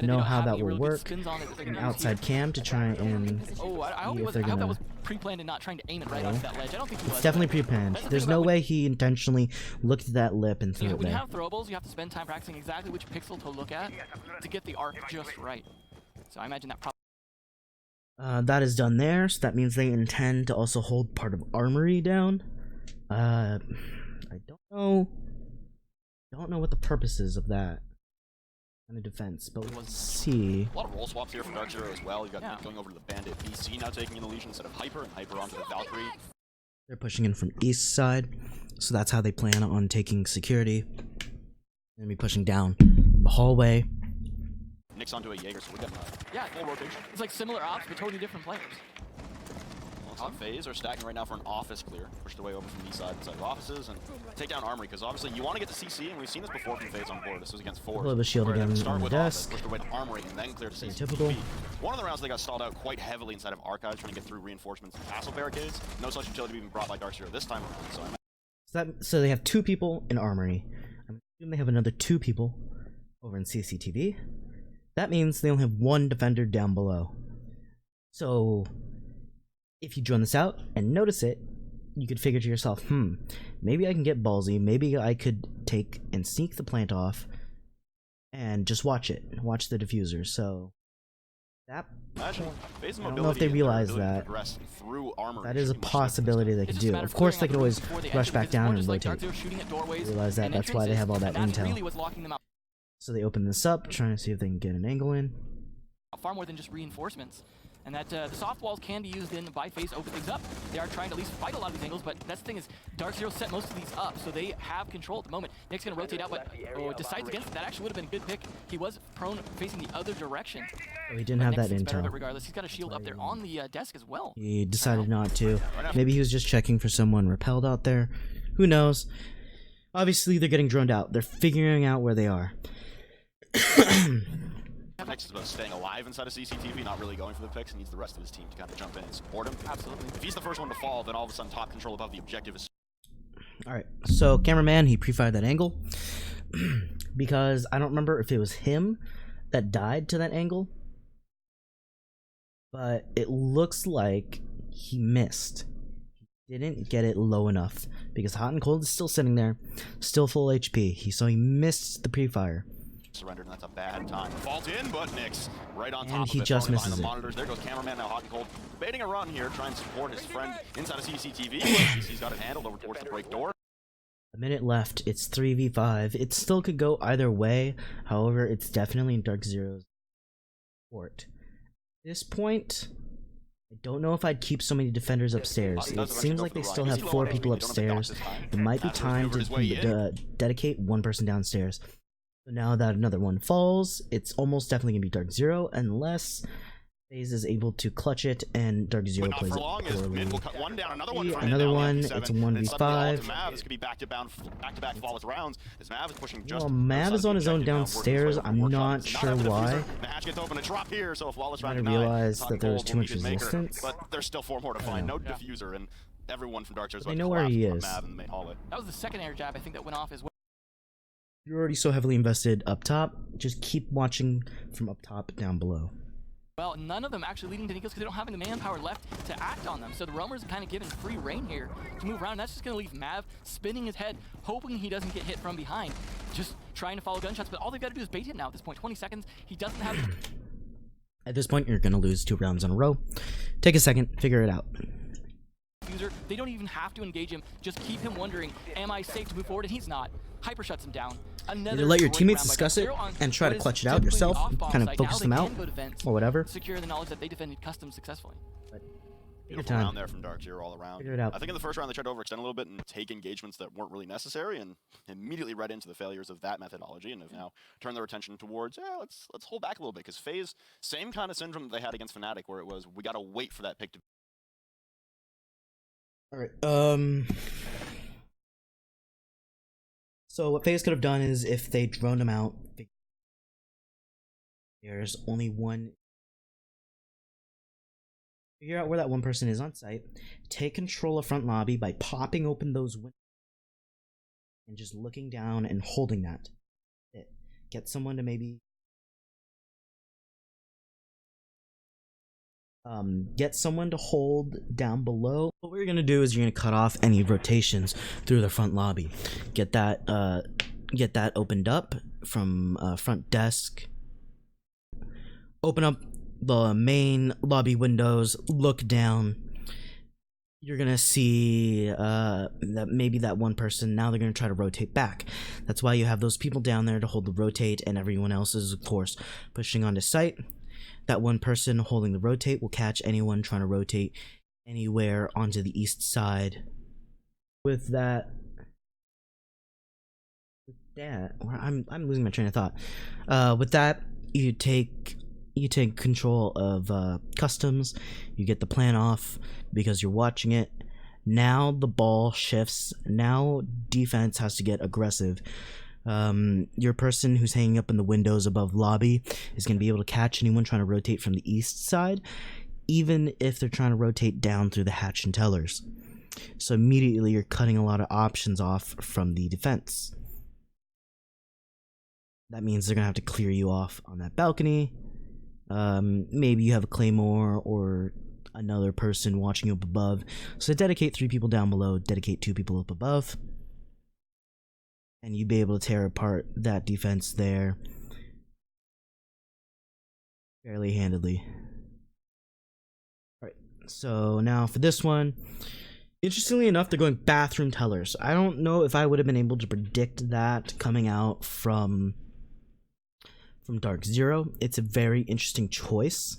A: know how that will work. An outside cam to try and see if they're gonna.
C: Pre-planned and not trying to aim it right off that ledge. I don't think he was.
A: It's definitely pre-planned. There's no way he intentionally looked at that lip and threw it
C: when
A: there.
C: you have throwables, you have to spend time practicing exactly which pixel to look at to get the arc just right. So I imagine that probably.
A: That is done there, so that means they intend to also hold part of Armory down. I don't know. Don't know what the purpose is of that kind of defense, but let's see.
B: A lot of role swaps here from DarkZero as well. You got going over to the Bandit BC now taking in the Legion instead of Hyper, and Hyper onto the Valkyrie.
A: They're pushing in from east side, so that's how they plan on taking security. They're gonna be pushing down the hallway.
B: Nyx onto a Jaeger, so we're getting
C: a full rotation. It's like similar ops, but totally different players.
B: FaZe are stacking right now for an office clear. Push their way over from the east side inside of offices and take down Armory, because obviously you want to get to CC, and we've seen this before from FaZe on board. This was against 4.
A: A little bit of shield again on the desk.
B: Push their way to Armory and then clear to CC.
A: Typical.
B: One of the rounds they got stalled out quite heavily inside of Archives, trying to get through reinforcements and castle barricades. No such utility being brought by DarkZero this time around.
A: So they have 2 people in Armory. I'm assuming they have another 2 people over in CCTV. That means they only have 1 defender down below. So if you drone this out and notice it, you could figure to yourself, maybe I can get ballsy, maybe I could take and sneak the plant off and just watch it, watch the diffuser. So that, I don't know if they realize that. That is a possibility they could do. Of course they could always rush back down and rotate. Realize that, that's why they have all that intel. So they open this up, trying to see if they can get an angle in.
C: Far more than just reinforcements. And that the soft walls can be used in by FaZe to open things up. They are trying to at least fight a lot of these angles, but that's the thing is, DarkZero set most of these up, so they have control at the moment. Nyx's gonna rotate out, but decides against it. That actually would have been a good pick. He was prone facing the other direction.
A: Oh, he didn't have that intel.
C: Regardless, he's got a shield up there on the desk as well.
A: He decided not to. Maybe he was just checking for someone repelled out there. Who knows? Obviously, they're getting droned out. They're figuring out where they are.
B: Nyx is about staying alive inside of CCTV, not really going for the picks. He needs the rest of his team to kind of jump in and support him.
C: Absolutely.
B: If he's the first one to fall, then all of a sudden top control above the objective is...
A: Alright, so cameraman, he pre-fired that angle. Because I don't remember if it was him that died to that angle. But it looks like he missed. He didn't get it low enough. Because Hot and Cold is still sitting there. Still full HP. So he missed the pre-fire.
B: Surrendered, and that's a bad time. Fault in, but Nyx right on top
A: and
B: of
A: he
B: it.
A: Just misses
B: the
A: it.
B: Monitors. There goes cameraman now Hot and Cold. Debating a run here, trying to support his friend inside of CCTV. He's got it handled over towards the break door.
A: A minute left. It's 3v5. It still could go either way. However, it's definitely in DarkZero's court. At this point, I don't know if I'd keep so many defenders upstairs. It seems like they still have 4 people upstairs. It might be time to dedicate 1 person downstairs. So now that another one falls, it's almost definitely going to be DarkZero unless FaZe is able to clutch it and DarkZero plays it poorly. Another one, it's a 1v5.
B: This could be back-to-back flawless rounds. As Mav is pushing just
A: Mav is on his own downstairs. I'm not sure why.
B: Match gets open, a drop here, so a flawless round
A: I realized that there was too much resistance.
B: But there's still 4 more to find. No diffuser, and everyone from DarkZero is
A: they know where he is.
C: That was the second air jab I think that went off as well.
A: You're already so heavily invested up top, just keep watching from up top down below.
C: Well, none of them actually leading to kills because they don't have any manpower left to act on them. So the roamers are kind of given free reign here to move around. That's just going to leave Mav spinning his head, hoping he doesn't get hit from behind. Just trying to follow gunshots, but all they've got to do is bait him now at this point. 20 seconds. He doesn't have...
A: At this point, you're going to lose 2 rounds in a row. Take a second, figure it out.
C: They don't even have to engage him. Just keep him wondering, am I safe to move forward? And he's not. Hyper shuts him down.
A: Either let your teammates discuss it and try to clutch it out yourself, kind of focus them out, or whatever.
C: Secure the knowledge that they defended custom successfully.
B: Beautiful round there from DarkZero all around.
A: Figure it out.
B: I think in the first round they tried to overextend a little bit and take engagements that weren't really necessary, and immediately read into the failures of that methodology, and have now turned their attention towards, let's hold back a little bit, because FaZe, same kind of syndrome that they had against Fnatic, where it was, we gotta wait for that pick to...
A: Alright, so what FaZe could have done is, if they droned him out, there's only one. Figure out where that one person is on site. Take control of front lobby by popping open those windows and just looking down and holding that. Get someone to maybe get someone to hold down below. What we're gonna do is you're gonna cut off any rotations through the front lobby. Get that opened up from front desk. Open up the main lobby windows. Look down. You're gonna see that maybe that one person, now they're gonna try to rotate back. That's why you have those people down there to hold the rotate, and everyone else is, of course, pushing onto site. That one person holding the rotate will catch anyone trying to rotate anywhere onto the east side. With that, I'm losing my train of thought. With that, you take control of customs. You get the plan off because you're watching it. Now the ball shifts. Now defense has to get aggressive. Your person who's hanging up in the windows above lobby is going to be able to catch anyone trying to rotate from the east side, even if they're trying to rotate down through the hatch and tellers. So immediately you're cutting a lot of options off from the defense. That means they're going to have to clear you off on that balcony. Maybe you have a claymore or another person watching you up above. So dedicate 3 people down below, dedicate 2 people up above. And you'd be able to tear apart that defense there fairly handedly. Alright, so now for this one, interestingly enough, they're going bathroom tellers. I don't know if I would have been able to predict that coming out from DarkZero. It's a very interesting choice.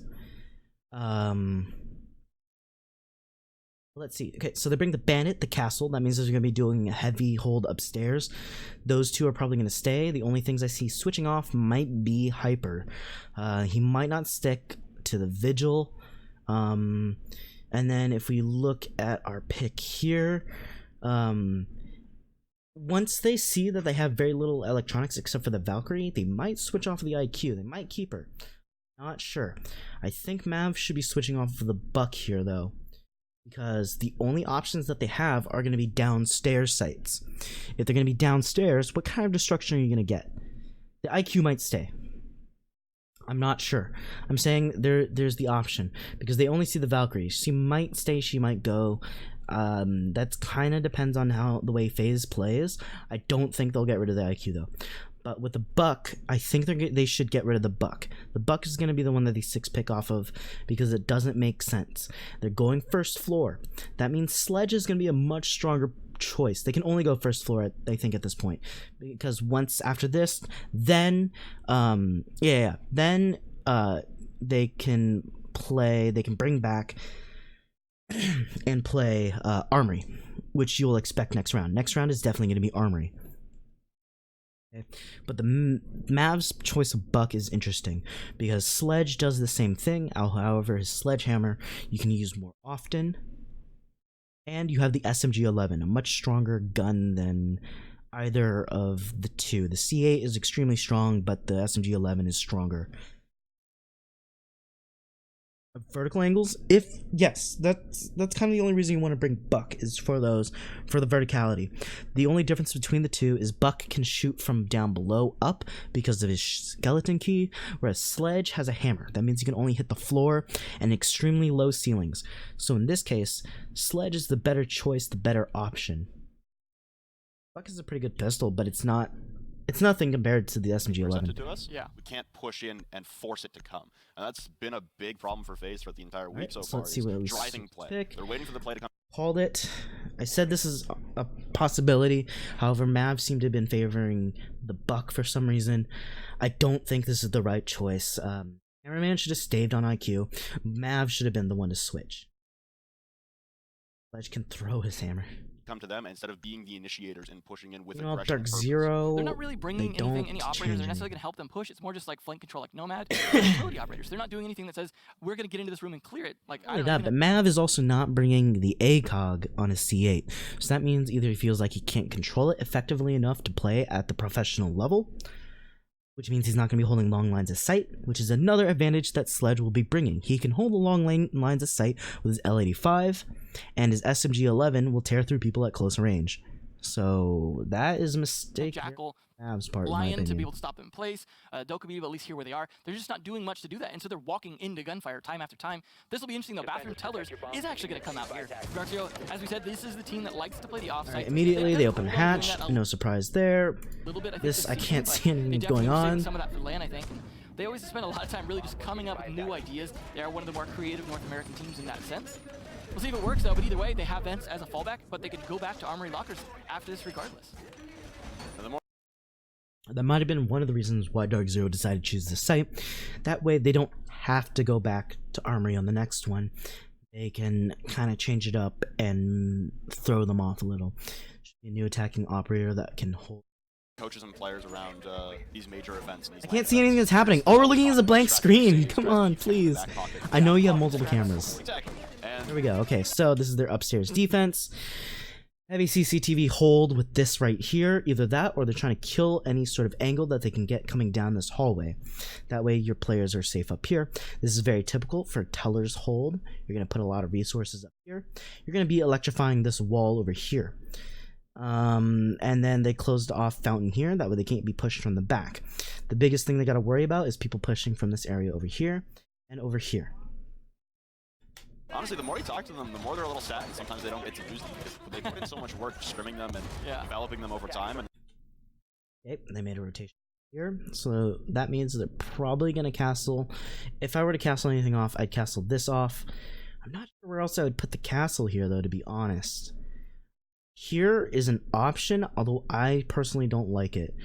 A: Let's see. Okay, so they bring the bandit, the castle. That means they're going to be doing a heavy hold upstairs. Those 2 are probably going to stay. The only things I see switching off might be Hyper. He might not stick to the vigil. And then if we look at our pick here, once they see that they have very little electronics except for the Valkyrie, they might switch off the IQ. They might keep her. Not sure. I think Mav should be switching off of the Buck here, though, because the only options that they have are going to be downstairs sites. If they're going to be downstairs, what kind of destruction are you going to get? The IQ might stay. I'm not sure. I'm saying there's the option, because they only see the Valkyrie. She might stay, she might go. That kind of depends on the way FaZe plays. I don't think they'll get rid of the IQ, though. But with the Buck, I think they should get rid of the Buck. The Buck is going to be the one that the 6 pick off of, because it doesn't make sense. They're going first floor. That means Sledge is going to be a much stronger choice. They can only go first floor, I think, at this point, because once after this, then then they can bring back and play Armory, which you'll expect next round. Next round is definitely going to be Armory. Okay. But the Mav's choice of Buck is interesting because Sledge does the same thing. However, his sledgehammer you can use more often, and you have the SMG-11, a much stronger gun than either of the 2. The C8 is extremely strong, but the SMG-11 is stronger. Vertical angles, if yes, that's kind of the only reason you want to bring Buck is for the verticality. The only difference between the two is Buck can shoot from down below up because of his skeleton key, whereas Sledge has a hammer. That means he can only hit the floor and extremely low ceilings. So in this case, Sledge is the better choice, the better option. Buck is a pretty good pistol, but it's nothing compared to the SMG-11.
B: Presented to us,
C: Yeah.
B: we can't push in and force it to come, and that's been a big problem for FaZe throughout the entire week so far.
A: Let's see what we
B: driving play.
A: pick.
B: They're waiting for the play to come.
A: Called it. I said this is a possibility. However, Mavs seem to have been favoring the Buck for some reason. I don't think this is the right choice. Cameraman should have staved on IQ. Mavs should have been the one to switch. Sledge can throw his hammer.
B: Come to them instead of being the initiators and pushing in with
A: You know,
B: aggression. and purpose.
A: DarkZero.
C: They're not really bringing anything, any operators that are necessarily going to help them push. It's more just like flank control, like Nomad, and utility operators. They're not doing anything that says we're going to get into this room and clear it. Like I don't know,
A: But Mav is also not bringing the ACOG on his C8. So that means either he feels like he can't control it effectively enough to play at the professional level, which means he's not going to be holding long lines of sight, which is another advantage that Sledge will be bringing. He can hold the long lines of sight with his L85, and his SMG-11 will tear through people at close range. So that is a mistake.
C: Jackal,
A: Mav's part, in my
C: Lion to
A: opinion.
C: be able to stop them in place. Dokkaebi to at least hear where they are. They're just not doing much to do that, and so they're walking into gunfire time after time. This will be interesting though. Bathroom Tellers is actually going to come out here. DarkZero, as we said, this is the team that likes to play the offsite.
A: Alright, immediately they open the hatch. No surprise there. This I can't see anything going on.
C: Some of that for LAN, I think. They always spend a lot of time really just coming up with new ideas. They are one of the more creative North American teams in that sense. We'll see if it works though, but either way, they have vents as a fallback, but they could go back to Armory Lockers after this regardless.
A: That might have been one of the reasons why DarkZero decided to choose this site. That way they don't have to go back to Armory on the next one. They can kind of change it up and throw them off a little. Should be a new attacking operator that can hold.
B: Coaches and players around these major events. And these
A: I can't see anything that's happening. All we're looking at is a blank screen. Come on, please. I know you have multiple cameras.
B: Exactly. And
A: There we go. Okay, so this is their upstairs defense. Heavy CCTV hold with this right here. Either that or they're trying to kill any sort of angle that they can get coming down this hallway. That way your players are safe up here. This is very typical for Teller's hold. You're going to put a lot of resources up here. You're going to be electrifying this wall over here. And then they closed off Fountain here. That way they can't be pushed from the back. The biggest thing they got to worry about is people pushing from this area over here and over here.
B: honestly, the more you talk to them, the more they're a little sad, and sometimes they don't get to use them because they put in so much work scrimming them and developing them over time. And
A: Okay, they made a rotation here, so that means they're probably going to castle. If I were to castle anything off, I'd castle this off. I'm not sure where else I would put the castle here, though, to be honest. Here is an option, although I personally don't like it.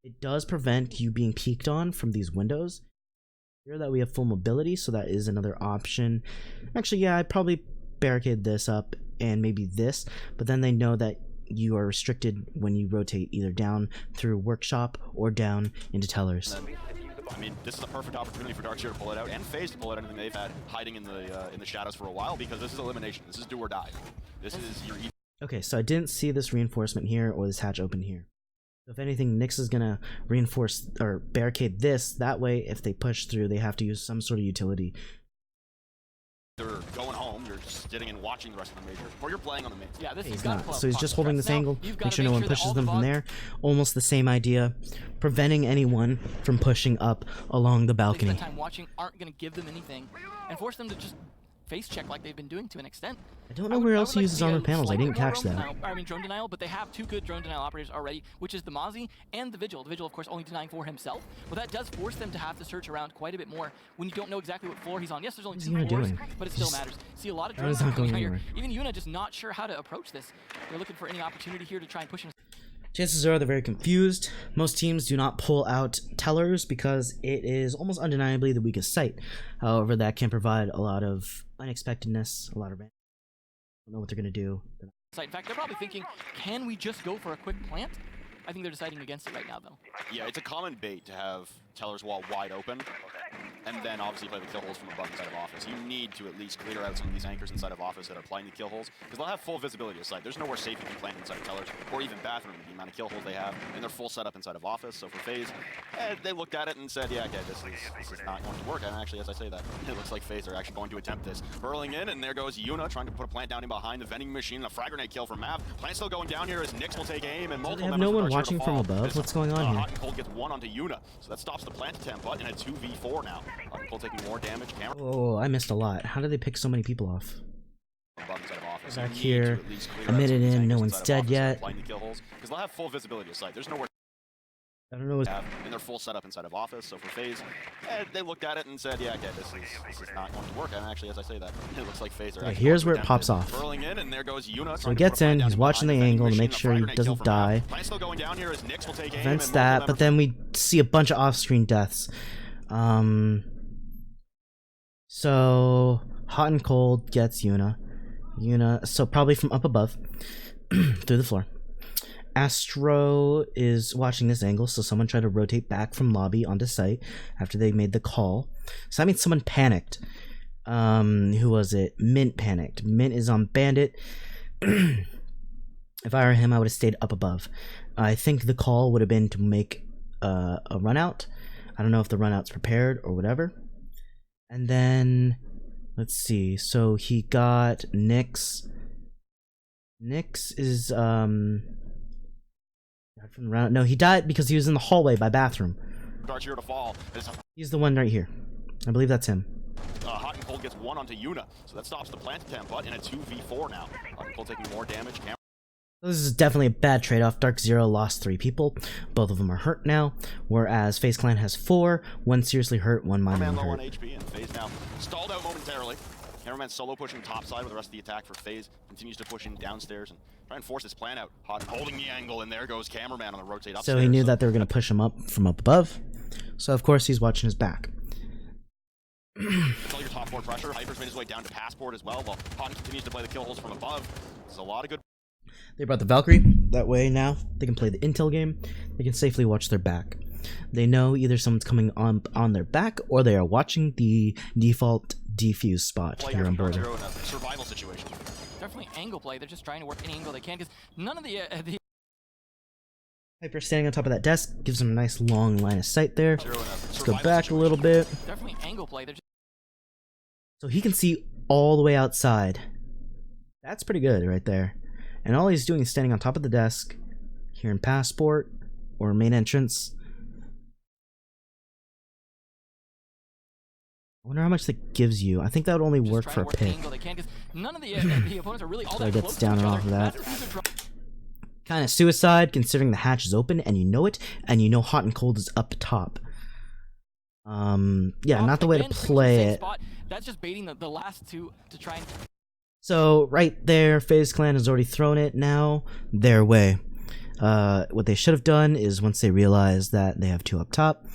A: It does prevent you being peeked on from these windows. Here that we have full mobility, so that is another option. Actually, yeah, I'd probably barricade this up and maybe this, but then they know that you are restricted when you rotate either down through workshop or down into tellers.
B: then, I mean, this is a perfect opportunity for DarkZero to pull it out, and FaZe to pull out anything they've had hiding in the shadows for a while, because this is elimination. This is do or die. This is your.
A: Okay, so I didn't see this reinforcement here or this hatch open here. So if anything, Nyx is gonna reinforce or barricade this. That way, if they push through, they have to use some sort of utility.
B: They're going home, you're just sitting and watching the rest of the major, or you're playing on the main.
C: Yeah, this
A: He's
C: got
A: not.
C: to
A: So he's just holding this angle,
C: You've
A: make
C: gotta
A: sure no one
C: that
A: pushes
C: all
A: them
C: the
A: from
C: VOD
A: there. Almost the same idea, preventing anyone from pushing up along the
C: Taking
A: balcony.
C: that time watching aren't going to give them anything and force them to just face check like they've been doing to an extent.
A: I don't know where else he uses armor panels. I didn't catch that.
C: Drone denial, but they have two good drone denial operators already, which is the Mozzie and the Vigil. The Vigil, of course, only denying for himself, but that does force them to have to search around quite a bit more when you don't know exactly what floor he's on. Yes, there's only
A: What's
C: two
A: Yuna
C: floors,
A: doing?
C: but it still matters. See a lot of
A: Drone's
C: drones
A: not
C: coming
A: going
C: out here.
A: anywhere.
C: Even Yuna just not sure how to approach this. They're looking for any opportunity here to try and push in.
A: Chances are they're very confused. Most teams do not pull out tellers because it is almost undeniably the weakest site. However, that can provide a lot of unexpectedness, a lot of random. Don't know what they're gonna do.
C: In fact, they're probably thinking, can we just go for a quick plant? I think they're deciding against it right now, though.
B: Yeah, it's a common bait to have Teller's wall wide open, and then obviously play the kill holes from above inside of office. You need to at least clear out some of these anchors inside of office that are playing the kill holes, because they'll have full visibility of sight. There's nowhere safe you can plant inside of Teller's, or even bathroom, the amount of kill holes they have, and their full setup inside of office. So for FaZe, they looked at it and said, yeah, okay, this is not going to work. And actually, as I say that, it looks like FaZe are actually going to attempt this. Hurling in, and there goes Yuna trying to put a plant down in behind the vending machine, and a frag grenade kill from Mav. Plant still going down here as Nyx will take aim, and multiple
A: have no one watching from above? What's going on here?
B: Hot and Cold gets one onto Yuna, so that stops the plant attempt, but in a 2v4 now. Hot and Cold taking more damage.
A: Oh, I missed a lot. How did they pick so many people off? Back here, a minute in, no one's dead yet.
B: Because they'll have full visibility of sight. There's nowhere.
A: I don't know what's...
B: in their full setup inside of office. So for FaZe, they looked at it and said, yeah, okay, this is not going to work. And actually, as I say that, it looks like FaZe are
A: yeah, here's where it pops off.
B: In, and there goes Yuna,
A: so he gets in, he's watching the angle to make sure he doesn't die. Prevents that, but then we see a bunch of off-screen deaths. So Hot and Cold gets Yuna, so probably from up above through the floor. Astro is watching this angle, so someone tried to rotate back from lobby onto site after they made the call. So that means someone panicked. Who was it? Mint panicked. Mint is on Bandit. If I were him, I would have stayed up above. I think the call would have been to make a run out. I don't know if the run out's prepared or whatever. And then let's see. So he got Nyx. Nyx is from the round. No, he died because he was in the hallway by bathroom.
B: DarkZero to fall.
A: He's the one right here. I believe that's him.
B: Hot and Cold gets one onto Yuna, so that stops the plant attempt, but in a 2v4 now. Hot and Cold taking more damage.
A: This is definitely a bad trade-off. DarkZero lost 3 people. Both of them are hurt now, whereas FaZe Clan has 4. One seriously hurt, one minor
B: low on
A: hurt.
B: HP, and FaZe now stalled out momentarily. Cameraman solo pushing top side with the rest of the attack for FaZe. Continues to push in downstairs and try and force his plan out. Hot and holding the angle, and there goes Cameraman on the rotate upstairs.
A: So he knew that they were going to push him up from up above. So of course he's watching his back.
B: It's all your top 4 pressure. Hyper's made his way down to Passport as well, while Hot continues to play the kill holes from above. There's a lot of good.
A: They brought the Valkyrie. That way now they can play the intel game. They can safely watch their back. They know either someone's coming on their back or they are watching the default defuse spot here on Border.
B: Survival situation.
C: Definitely angle play. They're just trying to work any angle they can because none of the
A: Hyper standing on top of that desk gives him a nice long line of sight there. Let's go back a little bit.
C: Definitely angle play. They're just...
A: So he can see all the way outside. That's pretty good right there. And all he's doing is standing on top of the desk here in Passport or main entrance. I wonder how much that gives you. I think that would only work for a pick.
C: None of the opponents are really all
A: So
C: that
A: he
C: close
A: gets
C: to
A: down
C: each
A: and
C: other.
A: off of that. Kind of suicide considering the hatch is open and you know it, and you know Hot and Cold is up top. Yeah, not the way to play it.
C: That's just baiting the last two to try and...
A: So right there, FaZe Clan has already thrown it now their way. What they should have done is once they realize that they have 2 up top,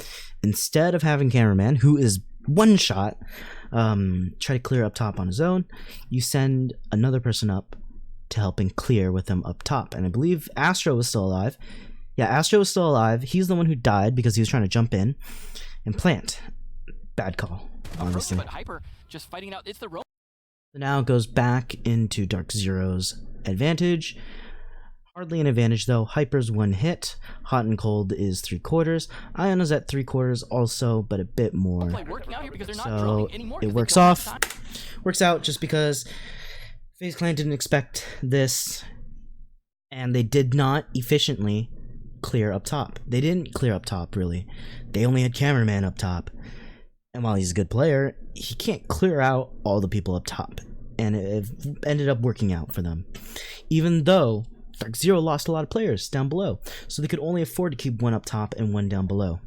A: instead of having Cameraman, who is one shot, try to clear up top on his own, you send another person up to help and clear with them up top. And I believe Astro was still alive. Yeah, Astro was still alive. He's the one who died because he was trying to jump in and plant. Bad call, honestly.
C: But Hyper just fighting it out. It's the rope.
A: So now it goes back into DarkZero's advantage. Hardly an advantage though. Hyper's 1 hit. Hot and Cold is 3/4. Iona's at 3/4 also, but a bit more. So it works off. Works out just because FaZe Clan didn't expect this, and they did not efficiently clear up top. They didn't clear up top really. They only had Cameraman up top. And while he's a good player, he can't clear out all the people up top. And it ended up working out for them. Even though DarkZero lost a lot of players down below. So they could only afford to keep 1 up top and 1 down below.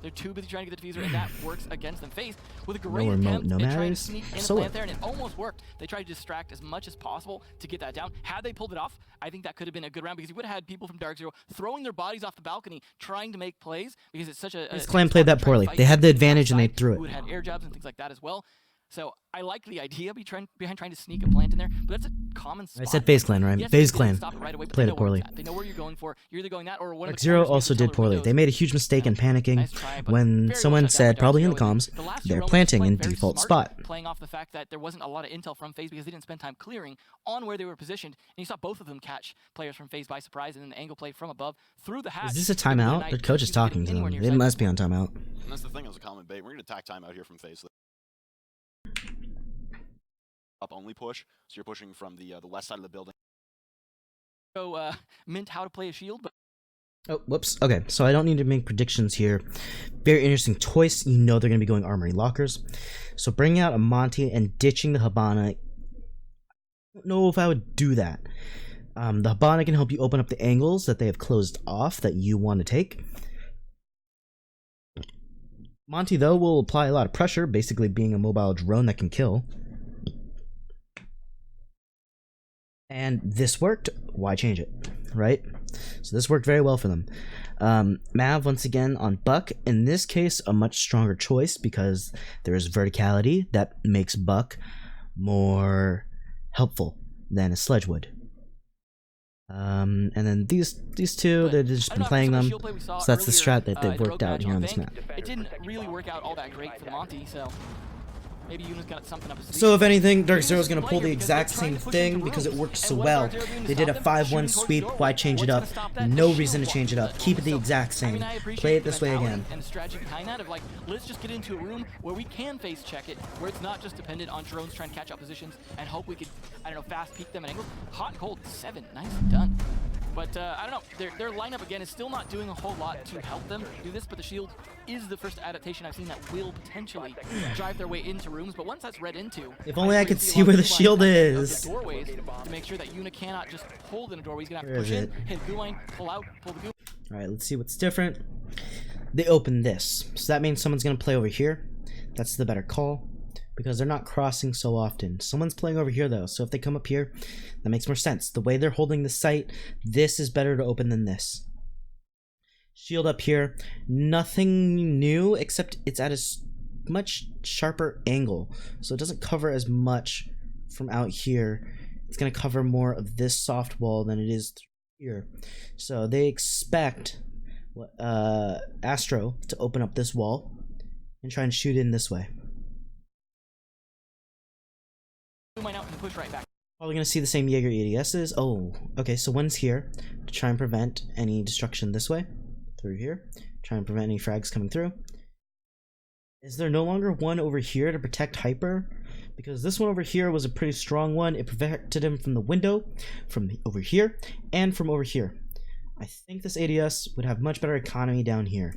C: They're too busy trying to get the diffuser, and that works against them. FaZe with a great
A: No remote,
C: attempt
A: no
C: at trying to
A: matters.
C: sneak in the
A: Solo.
C: plant there, and it almost worked. They tried to distract as much as possible to get that down. Had they pulled it off, I think that could have been a good round because you would have had people from DarkZero throwing their bodies off the balcony trying to make plays because it's such a...
A: FaZe Clan played that poorly. They had the advantage and they threw it.
C: Who had air jabs and things like that as well. So I like the idea behind trying to sneak a plant in there, but that's a common spot.
A: I said FaZe Clan, right?
C: Yes,
A: FaZe
C: they
A: Clan
C: stop it right away, but
A: played
C: they
A: it
C: know where
A: poorly.
C: it's at. They know where you're going for. You're either going that or one of the
A: DarkZero
C: corners
A: also
C: near the
A: did poorly.
C: windows.
A: They made a huge mistake in panicking
C: Nice try, but
A: when
C: very
A: someone
C: well shut down
A: said,
C: by
A: probably in the
C: DarkZero, and
A: comms,
C: the last
A: they're
C: round was
A: planting
C: playing
A: in
C: very
A: default
C: smart,
A: spot.
C: playing off the fact that there wasn't a lot of intel from FaZe because they didn't spend time clearing on where they were positioned, and you saw both of them catch players from FaZe by surprise, and then the angle play from above through the hatch.
A: Is this a timeout? The coach is talking to them. They must be on timeout.
B: And that's the thing, it was a common bait. We're going to attack timeout here from FaZe. Up only push, so you're pushing from the west side of the building.
C: So, Mint how to play a shield, but
A: Oh, whoops. Okay, so I don't need to make predictions here. Very interesting choice. You know they're going to be going Armory Lockers. So bringing out a Monty and ditching the Habana, I don't know if I would do that. The Habana can help you open up the angles that they have closed off that you want to take. Monty, though, will apply a lot of pressure, basically being a mobile drone that can kill. And this worked. Why change it? Right? So this worked very well for them. Mav, once again, on Buck. In this case, a much stronger choice because there is verticality that makes Buck more helpful than a Sledge would. And then these two, they've just been playing them. So that's the strat that they've worked out here on this map.
C: It didn't really work out all that great for the Monty, so maybe Yuna's got something up his sleeve.
A: So if anything, DarkZero is going to pull the exact same thing because it worked so well. They did a 5-1 sweep. Why change it up? No reason to change it up. Keep it the exact same. Play it this way again.
C: And the strategy behind that of like, let's just get into a room where we can face check it, where it's not just dependent on drones trying to catch up positions and hope we could, I don't know, fast peek them at angles. Hot and cold, 7, nice and done. But I don't know, their lineup again is still not doing a whole lot to help them do this, but the shield is the first adaptation I've seen that will potentially drive their way into rooms. But once that's read into,
A: if only I could see where the shield is.
C: Doorways to make sure that Yuna cannot just hold in a doorway. He's gonna have to push in, hit the goo line, pull out, pull the goo.
A: All right, let's see what's different. They open this, so that means someone's gonna play over here. That's the better call because they're not crossing so often. Someone's playing over here though, so if they come up here, that makes more sense. The way they're holding the site, this is better to open than this. Shield up here, nothing new except it's at a much sharper angle, so it doesn't cover as much from out here. It's going to cover more of this soft wall than it is here. So they expect Astro to open up this wall and try and shoot in this way.
C: Push right back.
A: Probably going to see the same Jaeger EDSs. Oh, okay, so one's here to try and prevent any destruction this way. Through here. Try and prevent any frags coming through. Is there no longer one over here to protect Hyper? Because this one over here was a pretty strong one. It protected him from the window, from over here, and from over here. I think this ADS would have much better economy down here.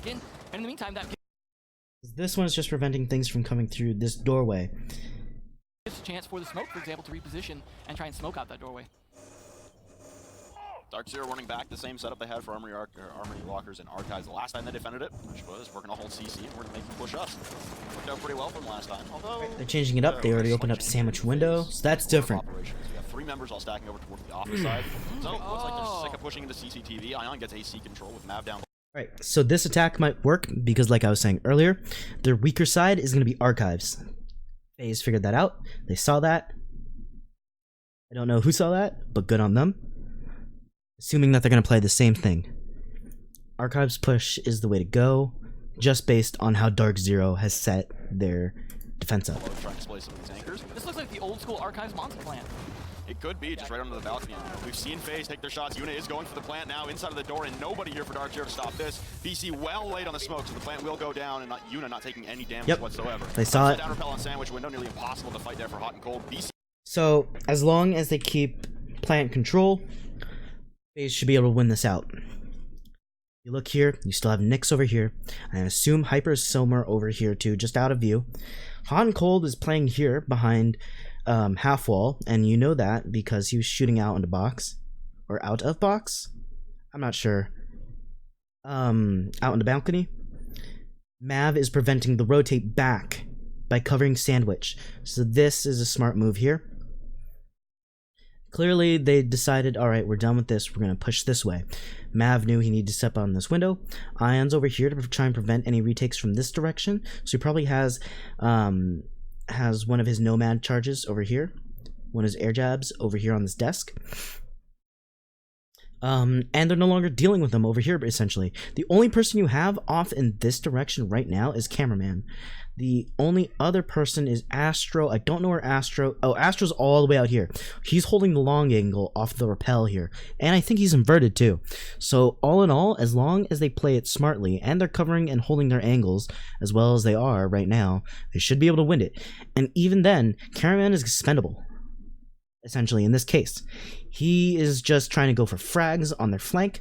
C: And in the meantime, that
A: this one is just preventing things from coming through this doorway.
C: gives a chance for the smoke, for example, to reposition and try and smoke out that doorway.
B: DarkZero running back the same setup they had for Armory Lockers and Archives the last time they defended it, which was we're going to hold CC and we're going to make them push us. Worked out pretty well from last time, although...
A: They're changing it up. They already opened up sandwich window, so that's different.
B: We have 3 members all stacking over towards the office side. So, looks like they're sick of pushing into CCTV. Ion gets AC control with Mav down.
A: Alright, so this attack might work because like I was saying earlier, their weaker side is going to be Archives. FaZe figured that out. They saw that. I don't know who saw that, but good on them. Assuming that they're going to play the same thing. Archives push is the way to go, just based on how DarkZero has set their defense up.
B: Trying to display some of these anchors.
C: This looks like the old school Archives monster plan.
B: It could be, just right under the balcony. We've seen FaZe take their shots. Yuna is going for the plant now, inside of the door, and nobody here for DarkZero to stop this. BC well late on the smoke, so the plant will go down, and Yuna not taking any damage whatsoever.
A: They saw it.
B: Down repel on sandwich window, nearly impossible to fight there for hot and cold. BC.
A: So, as long as they keep plant control, FaZe should be able to win this out. You look here, you still have Nyx over here. I assume Hyper is somewhere over here too, just out of view. Hot and Cold is playing here behind half wall, and you know that because he was shooting out into box. Or out of box? I'm not sure. Out in the balcony. Mav is preventing the rotate back by covering Sandwich. So this is a smart move here. Clearly, they decided, alright, we're done with this, we're going to push this way. Mav knew he needed to step on this window. Ion's over here to try and prevent any retakes from this direction. So he probably has has one of his nomad charges over here, one of his air jabs over here on this desk. And they're no longer dealing with them over here, essentially. The only person you have off in this direction right now is Cameraman. The only other person is Astro. I don't know where Astro... Oh, Astro's all the way out here. He's holding the long angle off the rappel here. And I think he's inverted too. So all in all, as long as they play it smartly and they're covering and holding their angles as well as they are right now, they should be able to win it. And even then, Cameraman is expendable. Essentially, in this case, he is just trying to go for frags on their flank,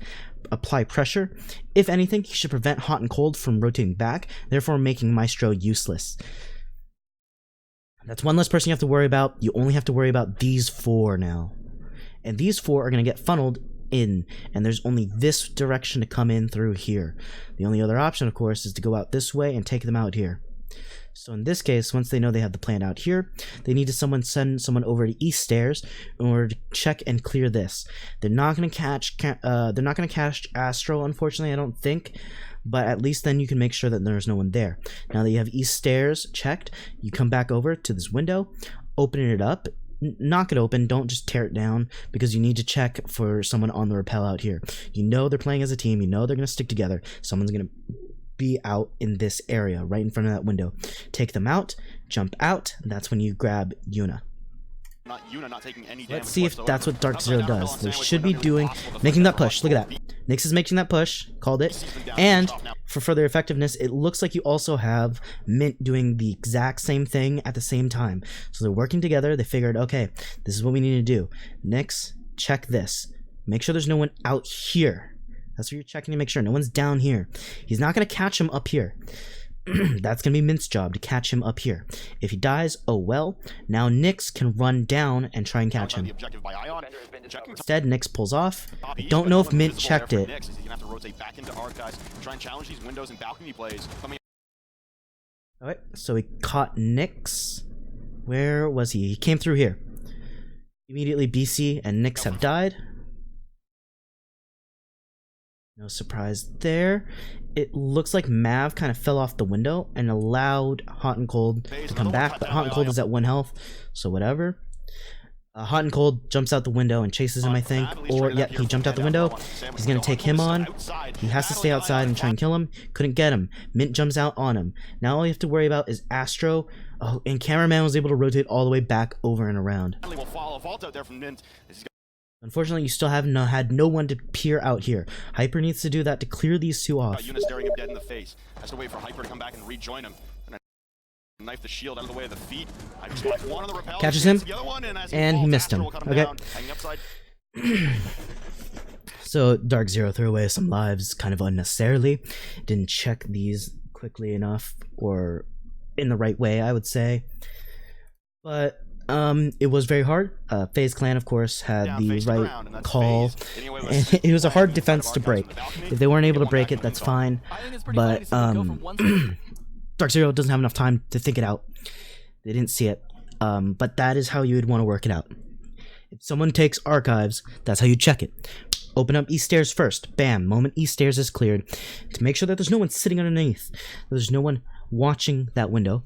A: apply pressure. If anything, he should prevent Hot and Cold from rotating back, therefore making Maestro useless. That's one less person you have to worry about. You only have to worry about these four now. And these four are going to get funneled in, and there's only this direction to come in through here. The only other option, of course, is to go out this way and take them out here. So in this case, once they know they have the plan out here, they need to send someone over to East Stairs in order to check and clear this. They're not going to catch Astro, unfortunately, I don't think, but at least then you can make sure that there's no one there. Now that you have East Stairs checked, you come back over to this window, open it up, knock it open, don't just tear it down, because you need to check for someone on the rappel out here. You know they're playing as a team, you know they're going to stick together, someone's going to be out in this area right in front of that window. Take them out, jump out, and that's when you grab Yuna.
B: Not taking any
A: Let's see if that's what DarkZero does. They should be making that push. Look at that. Nyx is making that push, called it. And for further effectiveness, it looks like you also have Mint doing the exact same thing at the same time. So they're working together. They figured, okay, this is what we need to do. Nyx, check this. Make sure there's no one out here. That's what you're checking to make sure. No one's down here. He's not going to catch him up here. That's going to be Mint's job, to catch him up here. If he dies, oh well. Now Nyx can run down and try and catch him. Instead, Nyx pulls off. I don't know if Mint checked it. Alright, so he caught Nyx. Where was he? He came through here. Immediately BC and Nyx have died. No surprise there. It looks like Mav kind of fell off the window and allowed Hot and Cold to come back, but Hot and Cold is at 1 health, so whatever. Hot and Cold jumps out the window and chases him, I think. Or, yeah, he jumped out the window. He's going to take him on. He has to stay outside and try and kill him. Couldn't get him. Mint jumps out on him. Now all you have to worry about is Astro. Oh, and Cameraman was able to rotate all the way back over and around. Unfortunately, you still haven't had no one to peer out here. Hyper needs to do that to clear these two off.
B: Yuna staring him dead in the face. Has to wait for Hyper to come back and rejoin him. And knife the shield out of the way of the feet. One on the rappel,
A: catches him,
B: and
A: he missed him. Okay. So DarkZero threw away some lives kind of unnecessarily. Didn't check these quickly enough or in the right way, I would say. But it was very hard. FaZe Clan, of course, had the right call, and it was a hard defense to break. If they weren't able to break it, that's fine, but DarkZero doesn't have enough time to think it out. They didn't see it, but that is how you would want to work it out. If someone takes archives, that's how you check it. Open up East Stairs first. Bam. Moment East Stairs is cleared. To make sure that there's no one sitting underneath, there's no one watching that window,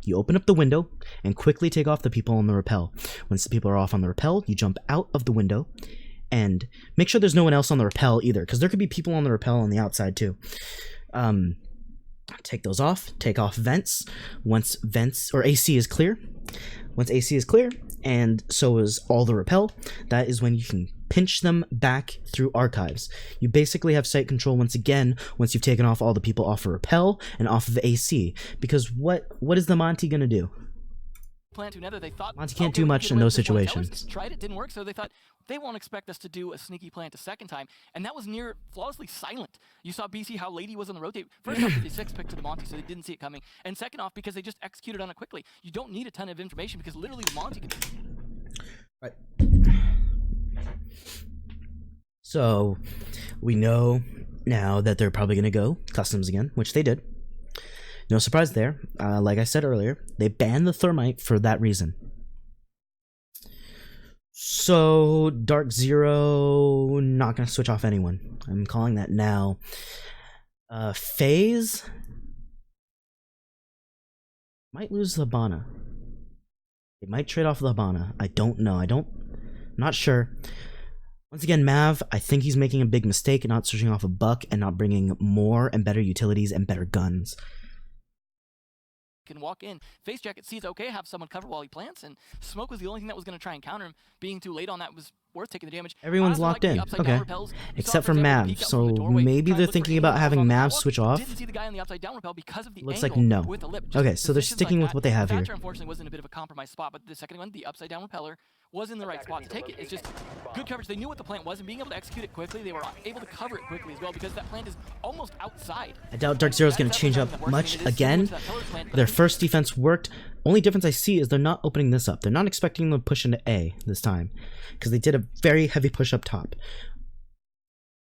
A: you open up the window and quickly take off the people on the rappel. Once the people are off on the rappel, you jump out of the window and make sure there's no one else on the rappel either, because there could be people on the rappel on the outside too. Take those off. Take off vents. Once vents or AC is clear. Once AC is clear, and so is all the rappel, that is when you can pinch them back through archives. You basically have site control once again once you've taken off all the people off of rappel and off of the AC. Because what is the Monty gonna do? Monty can't do much in those situations.
C: Tried it, didn't work, so they thought they won't expect us to do a sneaky plant a second time, and that was near flawlessly silent. You saw BC how late he was on the rotate. First off, 56 pick to the Monty, so they didn't see it coming, and second off, because they just executed on it quickly. You don't need a ton of information because literally the Monty can.
A: Right. So we know now that they're probably gonna go customs again, which they did. No surprise there. Like I said earlier, they banned the thermite for that reason. So DarkZero not gonna switch off anyone. I'm calling that now. FaZe might lose Labana. They might trade off the Habana. I don't know. Not sure. Once again, Mav, I think he's making a big mistake in not searching off a buck and not bringing more and better utilities and better guns.
C: Can walk in. Face Jacket sees okay, have someone cover while he plants, and Smoke was the only thing that was going to try and counter him. Being too late on that was worth taking the damage.
A: Everyone's locked in. Okay. Except for Mav. So maybe they're thinking about having Mav switch off.
C: Didn't see the guy on the upside down rappel because of the
A: Looks like no.
C: with the lip.
A: Okay, so they're sticking with what they have here.
C: Unfortunately was in a bit of a compromised spot, but the second one, the upside down repeller, was in the right spot to take it. It's just good coverage. They knew what the plant was, and being able to execute it quickly, they were able to cover it quickly as well, because that plant is almost outside.
A: I doubt DarkZero is going to change up much again. Their first defense worked. Only difference I see is they're not opening this up. They're not expecting them to push into A this time, because they did a very heavy push up top.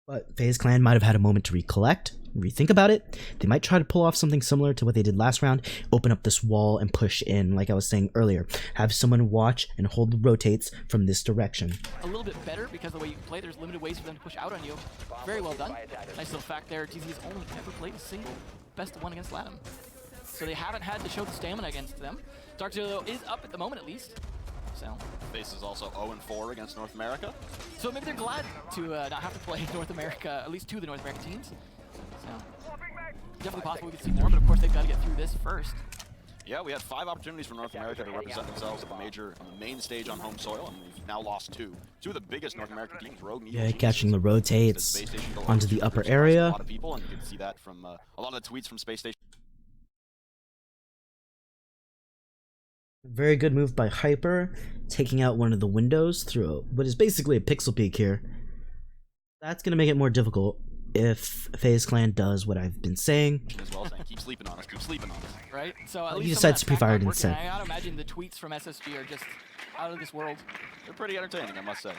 A: But FaZe Clan might have had a moment to recollect, rethink about it. They might try to pull off something similar to what they did last round, open up this wall and push in, like I was saying earlier. Have someone watch and hold the rotates from this direction.
C: A little bit better, because the way you play, there's limited ways for them to push out on you. Very well done. Nice little fact there. DZ has only ever played a single best of one against Latham. So they haven't had to show the stamina against them. DarkZero is up at the moment, at least. So
B: FaZe is also 0-4 against North America.
C: So maybe they're glad to not have to play North America, at least two of the North American teams. So definitely possible we could see more, but of course they've got to get through this first.
B: Yeah, we had 5 opportunities for North America to represent themselves at the major on the main stage on home soil, and we've now lost 2. 2 of the biggest North American teams, Rogue and
A: Yeah, catching the rotates onto the upper area.
B: A lot of people, and you can see that from a lot of the tweets from Space Station.
A: Very good move by Hyper, taking out one of the windows through what is basically a pixel peek here. That's going to make it more difficult if FaZe Clan does what I've been saying.
B: As well, saying, keep sleeping on us, keep sleeping on us.
C: Right? So at least
A: he decides to pre-fire it instead.
C: I gotta imagine the tweets from SSG are just out of this world.
B: They're pretty entertaining, I must say.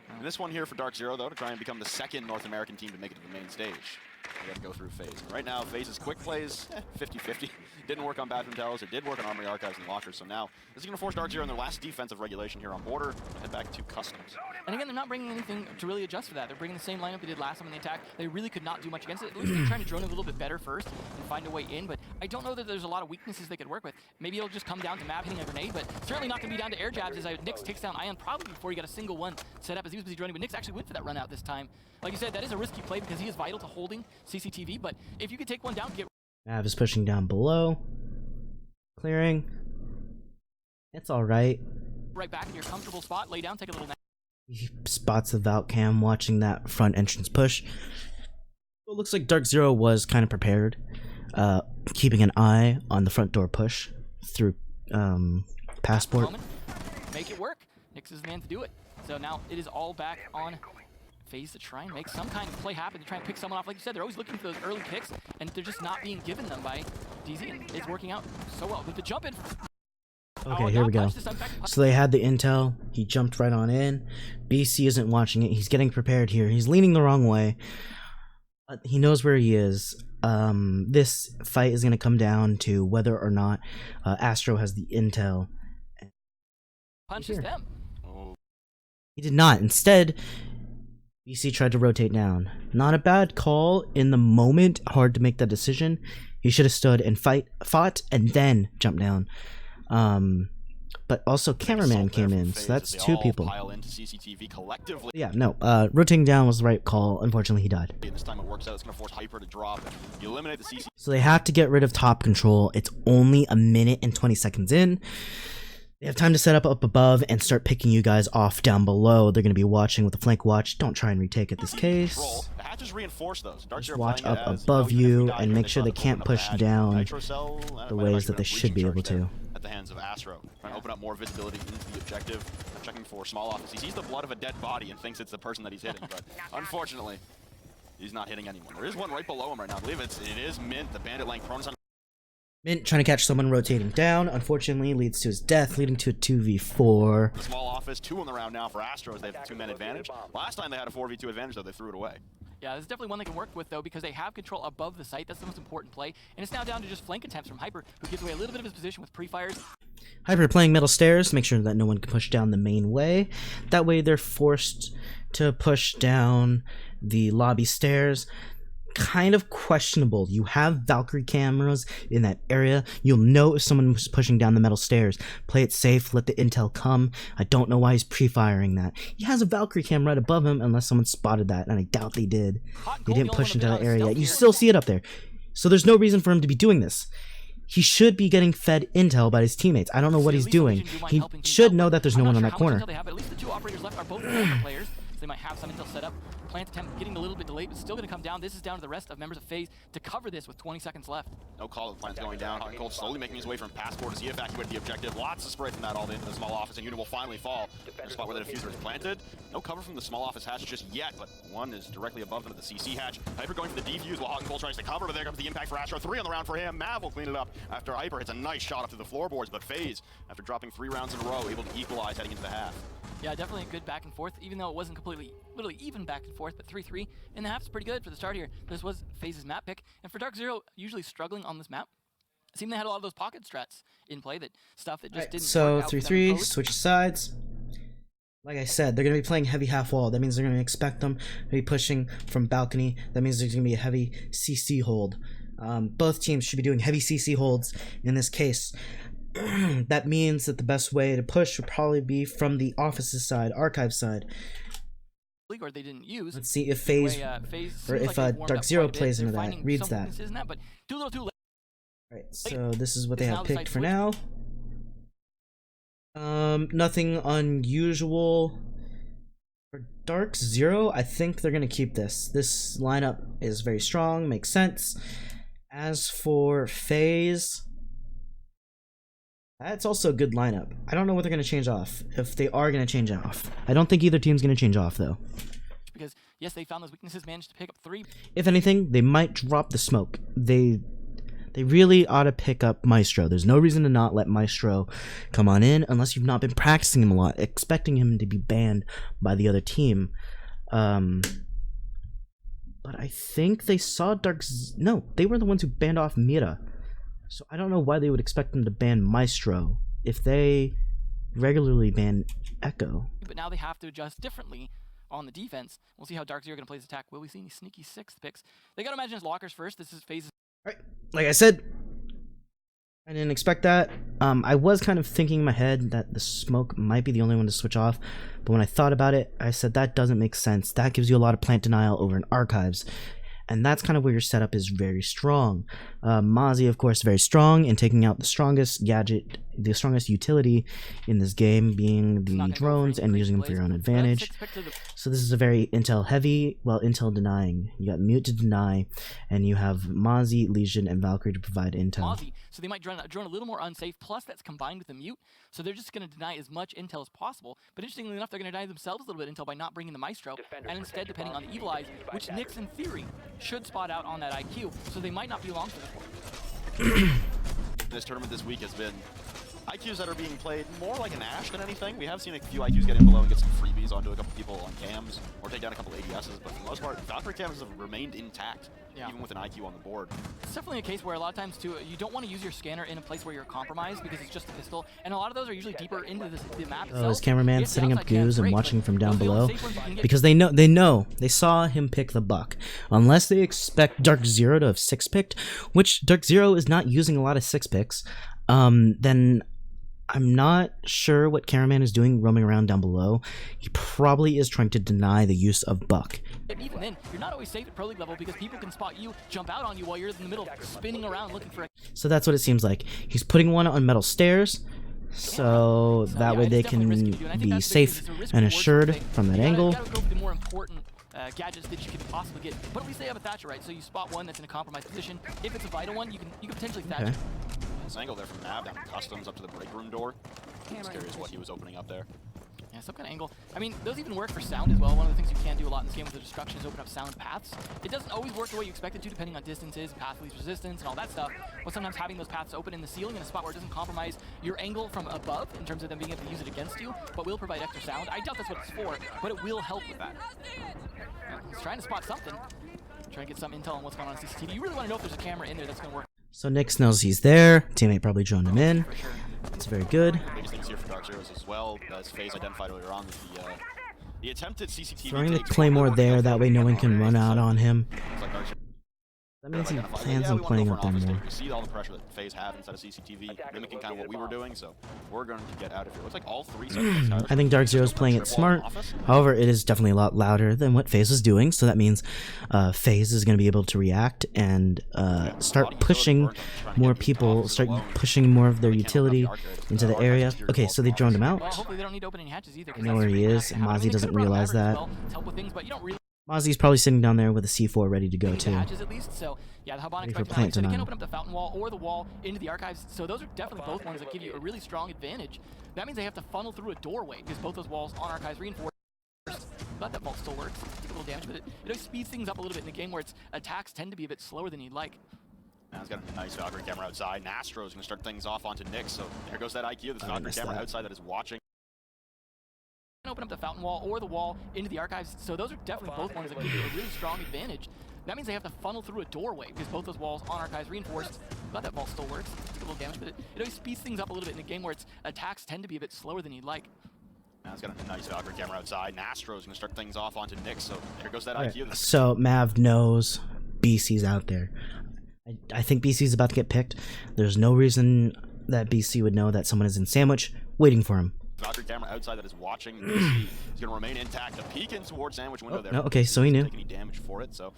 B: And this one here for DarkZero, though, to try and become the second North American team to make it to the main stage. They got to go through FaZe. Right now, FaZe's quick plays, 50-50. Didn't work on Bathroom Towers. It did work on Armory Archives and Lockers. So now, this is going to force DarkZero in their last defensive regulation here on Border to head back to Customs.
C: And again, they're not bringing anything to really adjust for that. They're bringing the same lineup they did last time in the attack. They really could not do much against it. At least they're trying to drone it a little bit better first and find a way in. But I don't know that there's a lot of weaknesses they could work with. Maybe it'll just come down to Mav hitting a grenade, but certainly not going to be down to air jabs as Nyx takes down Ion probably before he got a single one set up as he was busy droning. But Nyx actually went for that run out this time. Like you said, that is a risky play because he is vital to holding CCTV. But if you could take one down, get
A: Mav is pushing down below. Clearing. It's alright.
C: right back in your comfortable spot, lay down, take a little nap.
A: He spots the Valk Cam watching that front entrance push. Well, it looks like DarkZero was kind of prepared, keeping an eye on the front door push through Passport.
C: Make it work. Nyx is the man to do it. So now it is all back on FaZe to try and make some kind of play happen, to try and pick someone off. Like you said, they're always looking for those early picks, and they're just not being given them by DZ, and it's working out so well. With the jump in.
A: Okay, here we go. So they had the intel. He jumped right on in. BC isn't watching it. He's getting prepared here. He's leaning the wrong way. But he knows where he is. This fight is going to come down to whether or not Astro has the intel.
C: Punches them.
A: He did not. Instead, BC tried to rotate down. Not a bad call in the moment. Hard to make that decision. He should have stood and fought and then jumped down. But also cameraman came in, so that's 2 people. Yeah, no, rotating down was the right call. Unfortunately, he died.
B: This time it works out. It's going to force Hyper to drop. You eliminate the CC.
A: So they have to get rid of top control. It's only a minute and 20 seconds in. They have time to set up above and start picking you guys off down below. They're going to be watching with a flank watch. Don't try and retake at this case.
B: The hatches reinforce those.
A: Just watch up above you and make sure they can't push down the ways that they should be able to.
B: At the hands of Astro, trying to open up more visibility into the objective, checking for small office. He sees the blood of a dead body and thinks it's the person that he's hitting, but unfortunately, he's not hitting anyone. There is one right below him right now. I believe it is Mint, the bandit laying prone.
A: Mint trying to catch someone rotating down, unfortunately leads to his death, leading to a 2v4.
B: The small office, 2 on the round now for Astro as they have a 2-man advantage. Last time they had a 4v2 advantage, though, they threw it away.
C: Yeah, this is definitely one they can work with, though, because they have control above the site. That's the most important play. And it's now down to just flank attempts from Hyper, who gives away a little bit of his position with pre-fires.
A: Hyper playing middle stairs, make sure that no one can push down the main way. That way they're forced to push down the lobby stairs. kind of questionable. You have Valkyrie cameras in that area. You'll know if someone was pushing down the metal stairs. Play it safe, let the intel come. I don't know why he's pre-firing that. He has a Valkyrie cam right above him unless someone spotted that, and I doubt they did. They didn't push into that area yet. You still see it up there. So there's no reason for him to be doing this. He should be getting fed intel by his teammates. I don't know what he's doing. He should know that there's no one on that corner.
C: At least the two operators left are both players. So they might have some intel set up. Plant attempt getting a little bit delayed, but still going to come down. This is down to the rest of members of FaZe to cover this with 20 seconds left.
B: No call, the plant's going down. Hot and Cold slowly making his way from passport as he evacuated the objective. Lots of spray from that all into the small office, and unit will finally fall. The spot where the diffuser is planted. No cover from the small office hatch just yet, but one is directly above them at the CC hatch. Hyper going for the defuse while Hot and Cold tries to cover, but there comes the impact for Astro. 3 on the round for him. Mav will clean it up after Hyper hits a nice shot up to the floorboards, but FaZe, after dropping 3 rounds in a row, able to equalize heading into the half.
C: Yeah, definitely a good back and forth, even though it wasn't completely, literally even back and forth, but 3-3 in the half's pretty good for the start here. This was FaZe's map pick, and for DarkZero, usually struggling on this map. It seemed they had a lot of those pocket strats in play, that stuff that just didn't
A: so
C: work out. So
A: 3-3, switch sides. Like I said, they're going to be playing heavy half wall. That means they're going to expect them to be pushing from balcony. That means there's going to be a heavy CC hold. Both teams should be doing heavy CC holds in this case. That means that the best way to push would probably be from the office's side, archive side.
C: Or they didn't use.
A: Let's see if FaZe or if DarkZero plays into that, reads that.
C: But too little, too late.
A: Right, so this is what they have picked for now. Nothing unusual for DarkZero. I think they're gonna keep this. This lineup is very strong, makes sense. As for FaZe, that's also a good lineup. I don't know what they're going to change off, if they are going to change off. I don't think either team's going to change off, though.
C: Because, yes, they found those weaknesses, managed to pick up 3.
A: If anything, they might drop the smoke. They really ought to pick up Maestro. There's no reason to not let Maestro come on in, unless you've not been practicing him a lot, expecting him to be banned by the other team. But I think they saw No, they were the ones who banned off Mira. So I don't know why they would expect them to ban Maestro if they regularly ban Echo.
C: But now they have to adjust differently on the defense. We'll see how DarkZero going to play his attack. Will we see any sneaky 6th picks? They got to imagine his lockers first. This is FaZe's.
A: Alright, like I said, I didn't expect that. I was kind of thinking in my head that the smoke might be the only one to switch off. But when I thought about it, I said that doesn't make sense. That gives you a lot of plant denial over in archives. And that's kind of where your setup is very strong. Mozzie, of course, very strong in taking out the strongest gadget, the strongest utility in this game, being the drones and using them for your own advantage. So this is a very intel heavy, well, intel denying. You got mute to deny, and you have Mozzie, Legion, and Valkyrie to provide intel.
C: Mozzie, so they might drone a little more unsafe, plus that's combined with the mute, so they're just going to deny as much intel as possible. But interestingly enough, they're going to deny themselves a little bit of intel by not bringing the Maestro, and instead depending on the Evil Eyes, which Nyx, in theory, should spot out on that IQ, so they might not be long for this one.
B: This tournament this week has been IQs that are being played more like an Ashe than anything. We have seen a few IQs get in below and get some freebies onto a couple people on cams, or take down a couple ADSs, but for the most part, Valkyrie cams have remained intact, even with an IQ on the board.
C: It's definitely a case where a lot of times, too, you don't want to use your scanner in a place where you're compromised because it's just a pistol, and a lot of those are usually deeper into the map itself.
A: His cameraman setting up goos and watching from down below, because they saw him pick the buck. Unless they expect DarkZero to have 6-picked, which DarkZero is not using a lot of 6-picks, then I'm not sure what cameraman is doing roaming around down below. He probably is trying to deny the use of buck.
C: And even then, you're not always safe at Pro League level because people can spot you, jump out on you while you're in the middle spinning around looking for a...
A: So that's what it seems like. He's putting one on metal stairs, so that way they can be safe and assured from that angle.
C: You gotta go for the more important gadgets that you can possibly get, but at least they have a Thatcher, right? So you spot one that's in a compromised position. If it's a vital one, you can potentially Thatcher.
B: This angle there from Mav down customs up to the break room door. I'm just curious what he was opening up there.
C: Yeah, some kind of angle. I mean, those even work for sound as well. One of the things you can do a lot in this game with the destruction is open up sound paths. It doesn't always work the way you expect it to, depending on distances, path leaves resistance, and all that stuff. But sometimes having those paths open in the ceiling in a spot where it doesn't compromise your angle from above in terms of them being able to use it against you, but will provide extra sound. I doubt that's what it's for, but it will help with that. Yeah, he's trying to spot something. Trying to get some intel on what's going on CCTV. You really want to know if there's a camera in there that's going to work.
A: So Nyx knows he's there. Teammate probably droned him in. That's very good.
B: The biggest things here for DarkZero as well, as FaZe identified earlier on, is the attempted CCTV.
A: Throwing the Claymore there, that way no one can run out on him. That means he
B: Identify,
A: plans
B: yeah,
A: on
B: we wanna
A: playing
B: go
A: up
B: for an
A: there
B: office
A: more.
B: take. We see all the pressure that FaZe have inside of CCTV, mimicking kind of what we were doing, so we're going to get out of here. Looks like all three
A: I think DarkZero's playing it smart. However, it is definitely a lot louder than what FaZe is doing, so that means FaZe is going to be able to react and start pushing more people, start pushing more of their utility into the area. Okay, so they droned him
C: Well,
A: out.
C: hopefully they don't need to open any hatches either.
A: I know where he is. Mozzie doesn't realize that. Mozzie's probably sitting down there with a C4 ready to go too.
C: Hatches at least, so yeah, the Habonic
A: for
C: Spectre,
A: plant
C: so they can
A: denial.
C: open up the fountain wall or the wall into the archives. So those are definitely both ones that give you a really strong advantage. That means they have to funnel through a doorway because both those walls on archives reinforced. But that vault still works. Take a little damage, but it always speeds things up a little bit in a game where its attacks tend to be a bit slower than you'd like.
B: Now he's got a nice Valkyrie camera outside. Nastro's going to start things off onto Nick, so there goes that IQ. This Valkyrie camera outside that is watching.
C: Open up the fountain wall or the wall into the archives. So those are definitely both ones that give you a really strong advantage. That means they have to funnel through a doorway because both those walls on archives reinforced. But that vault still works. Take a little damage, but it always speeds things up a little bit in a game where its attacks tend to be a bit slower than you'd like.
B: Now he's got a nice Valkyrie camera outside. Nastro's going to start things off onto Nick, so there goes that IQ.
A: So Mav knows BC's out there. I think BC's about to get picked. There's no reason that BC would know that someone is in Sandwich waiting for him.
B: Valkyrie camera outside that is watching. He's going to remain intact. A peek in towards Sandwich window there.
A: No, okay, so he knew.
B: Take any damage for it, so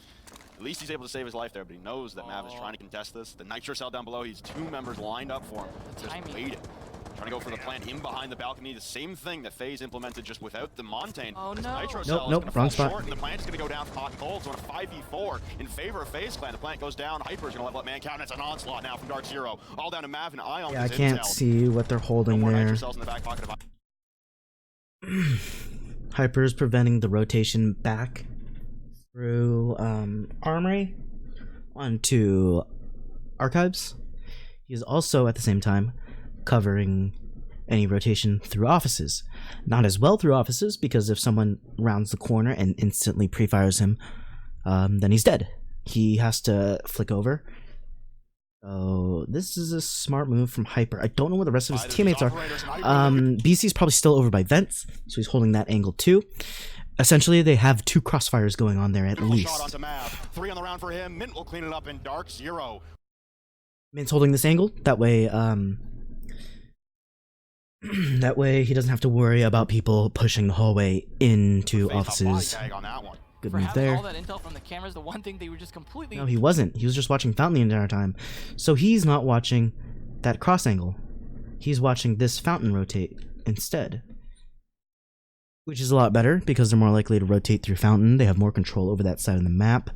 B: at least he's able to save his life there, but he knows that Mav is trying to contest this. The Nitro cell down below, he's two members lined up for him. Just waiting. Trying to go for the plant in behind the balcony. The same thing that FaZe implemented just without the Montane.
C: Oh no.
B: Nitro cell is
A: Nope,
B: going to
A: wrong
B: fall
A: spot.
B: short, and the plant is going to go down hot and cold. So in a 5v4 in favor of FaZe Clan, the plant goes down. Hyper's going to level up man count. It's an onslaught now from DarkZero. All down to Mav and Ion.
A: Yeah, I can't see what they're holding
B: more
A: there.
B: Nitro cells in the back pocket of
A: Hyper is preventing the rotation back through Armory onto Archives. He is also at the same time covering any rotation through offices. Not as well through offices, because if someone rounds the corner and instantly pre-fires him, then he's dead. He has to flick over. So this is a smart move from Hyper. I don't know where the rest of his teammates are. BC's probably still over by vents, so he's holding that angle too. Essentially, they have two crossfires going on there at least.
B: Shot onto Mav. 3 on the round for him. Mint will clean it up in DarkZero.
A: Mint's holding this angle. That way, that way he doesn't have to worry about people pushing the hallway into offices. Good move there.
C: All that intel from the cameras, the one thing they were just completely...
A: No, he wasn't. He was just watching Fountain the entire time. So he's not watching that cross angle. He's watching this Fountain rotate instead. Which is a lot better, because they're more likely to rotate through Fountain. They have more control over that side of the map.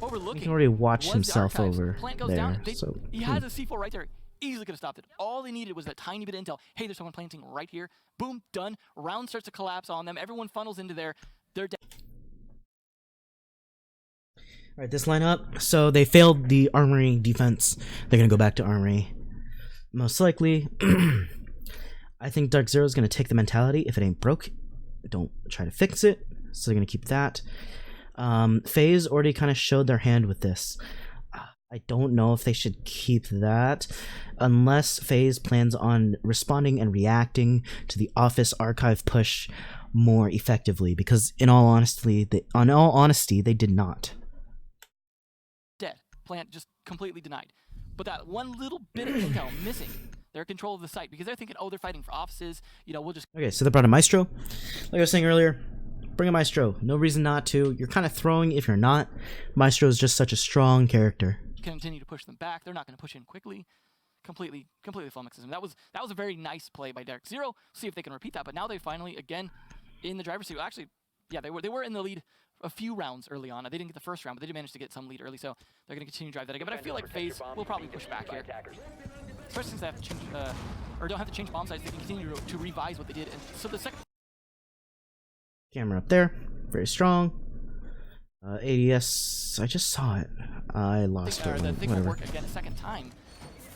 A: He can already watch himself over there. So,
C: he has a C4 right there. Easily could have stopped it. All they needed was that tiny bit of intel. Hey, there's someone planting right here. Boom, done. Round starts to collapse on them. Everyone funnels into there. They're dead.
A: Alright, this lineup. So they failed the Armory defense. They're going to go back to Armory. Most likely. I think DarkZero is going to take the mentality. If it ain't broke, don't try to fix it. So they're going to keep that. FaZe already kind of showed their hand with this. I don't know if they should keep that unless FaZe plans on responding and reacting to the office archive push more effectively, because in all honesty, they did not.
C: Dead. Plant just completely denied. But that one little bit of intel missing. Their control of the site, because they're thinking, oh, they're fighting for offices. You know, we'll just...
A: Okay, so they brought a Maestro. Like I was saying earlier, bring a Maestro. No reason not to. You're kind of throwing if you're not. Maestro is just such a strong character.
C: Continue to push them back. They're not going to push in quickly. Completely flummoxes them. That was a very nice play by DarkZero. See if they can repeat that. But now they finally, again, in the driver's seat. Actually, yeah, they were in the lead a few rounds early on. They didn't get the first round, but they did manage to get some lead early. So they're going to continue to drive that again. But I feel like FaZe will probably push back here, especially since they have to change or don't have to change bomb sites. They can continue to revise what they did. And so the second
A: camera up there, very strong. ADS, I just saw it. I lost it.
C: The thing will work again a second time.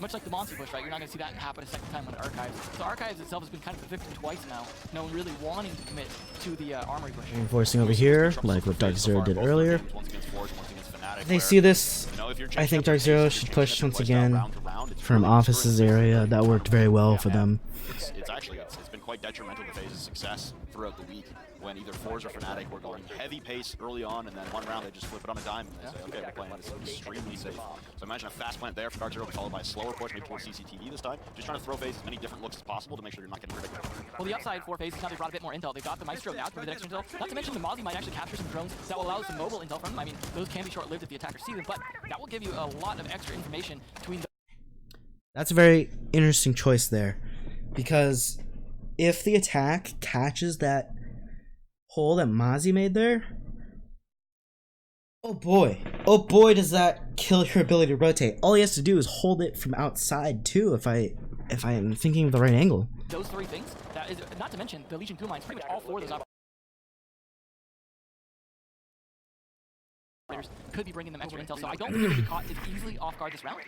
C: Much like the Monty push, right? You're not going to see that happen a second time on Archives. So Archives itself has been kind of a victim twice now. No one really wanting to commit to the Armory push.
A: Reinforcing over here, like what DarkZero did earlier. If they see this, I think DarkZero should push once again from offices area. That worked very well for them.
B: It's been quite quite detrimental to FaZe's success throughout the week when either Forza or Fnatic were going heavy pace early on, and then one round they just flip it on a dime and they say, okay, we're playing this extremely safe. So imagine a fast plant there for DarkZero, followed by a slower push, maybe towards CCTV this time. Just trying to throw FaZe as many different looks as possible to make sure you're not getting predicted.
C: Well, the upside for FaZe is now they brought a bit more intel. They've got the Maestro now to provide extra intel. Not to mention the Mozzie might actually capture some drones that will allow some mobile intel from them. I mean, those can be short-lived if the attackers see them, but that will give you a lot of extra information between the...
A: That's a very interesting choice there, because if the attack catches that hole that Mozzie made there, oh boy does that kill your ability to rotate. All he has to do is hold it from outside too, if I am thinking of the right angle.
C: Those three things, that is, not to mention the Legion 2 mines, pretty much all four of those operators could be bringing them extra intel, so I don't think they'll be caught as easily off guard this round.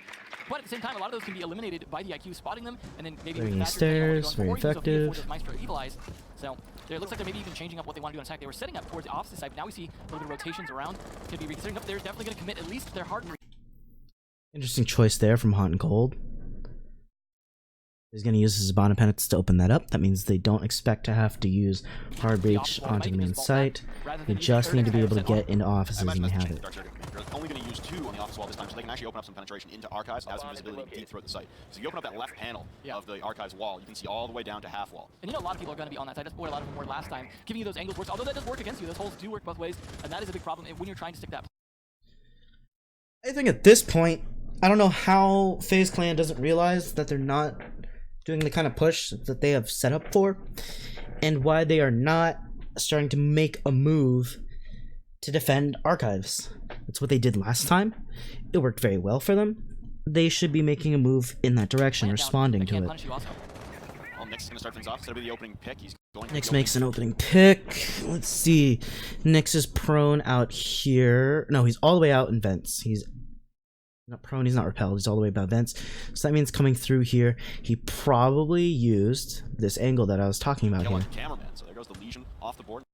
C: But at the same time, a lot of those can be eliminated by the IQ spotting them, and then maybe
A: bringing stairs, very effective.
C: So it looks like they're maybe even changing up what they want to do on attack. They were setting up towards the opposite side, but now we see a little bit of rotations around. Could be reconsidering. Nope, they're definitely going to commit at least their hard.
A: Interesting choice there from Hot and Cold. He's going to use his Zabana penance to open that up. That means they don't expect to have to use hard breach onto the main site. They just need to be able to get into offices and they have it.
B: They're only going to use 2 on the office wall this time, so they can actually open up some penetration into archives and have some visibility deep throughout the site. So if you open up that left panel of the archives wall, you can see all the way down to half wall.
C: And you know, a lot of people are going to be on that side. That's what a lot of them were last time. Giving you those angles works, although that does work against you. Those holes do work both ways, and that is a big problem when you're trying to stick that.
A: I think at this point, I don't know how FaZe Clan doesn't realize that they're not doing the kind of push that they have set up for, and why they are not starting to make a move to defend archives. That's what they did last time. It worked very well for them. They should be making a move in that direction, responding to it.
B: Well, Nick's going to start things off. Instead of the opening pick, he's going
A: Nyx makes an opening pick. Let's see. Nyx is prone out here. No, he's all the way out in vents. He's not prone, he's not repelled, he's all the way about vents. So that means coming through here, he probably used this angle that I was talking about here.
B: Cameraman, so there goes the Legion off the board.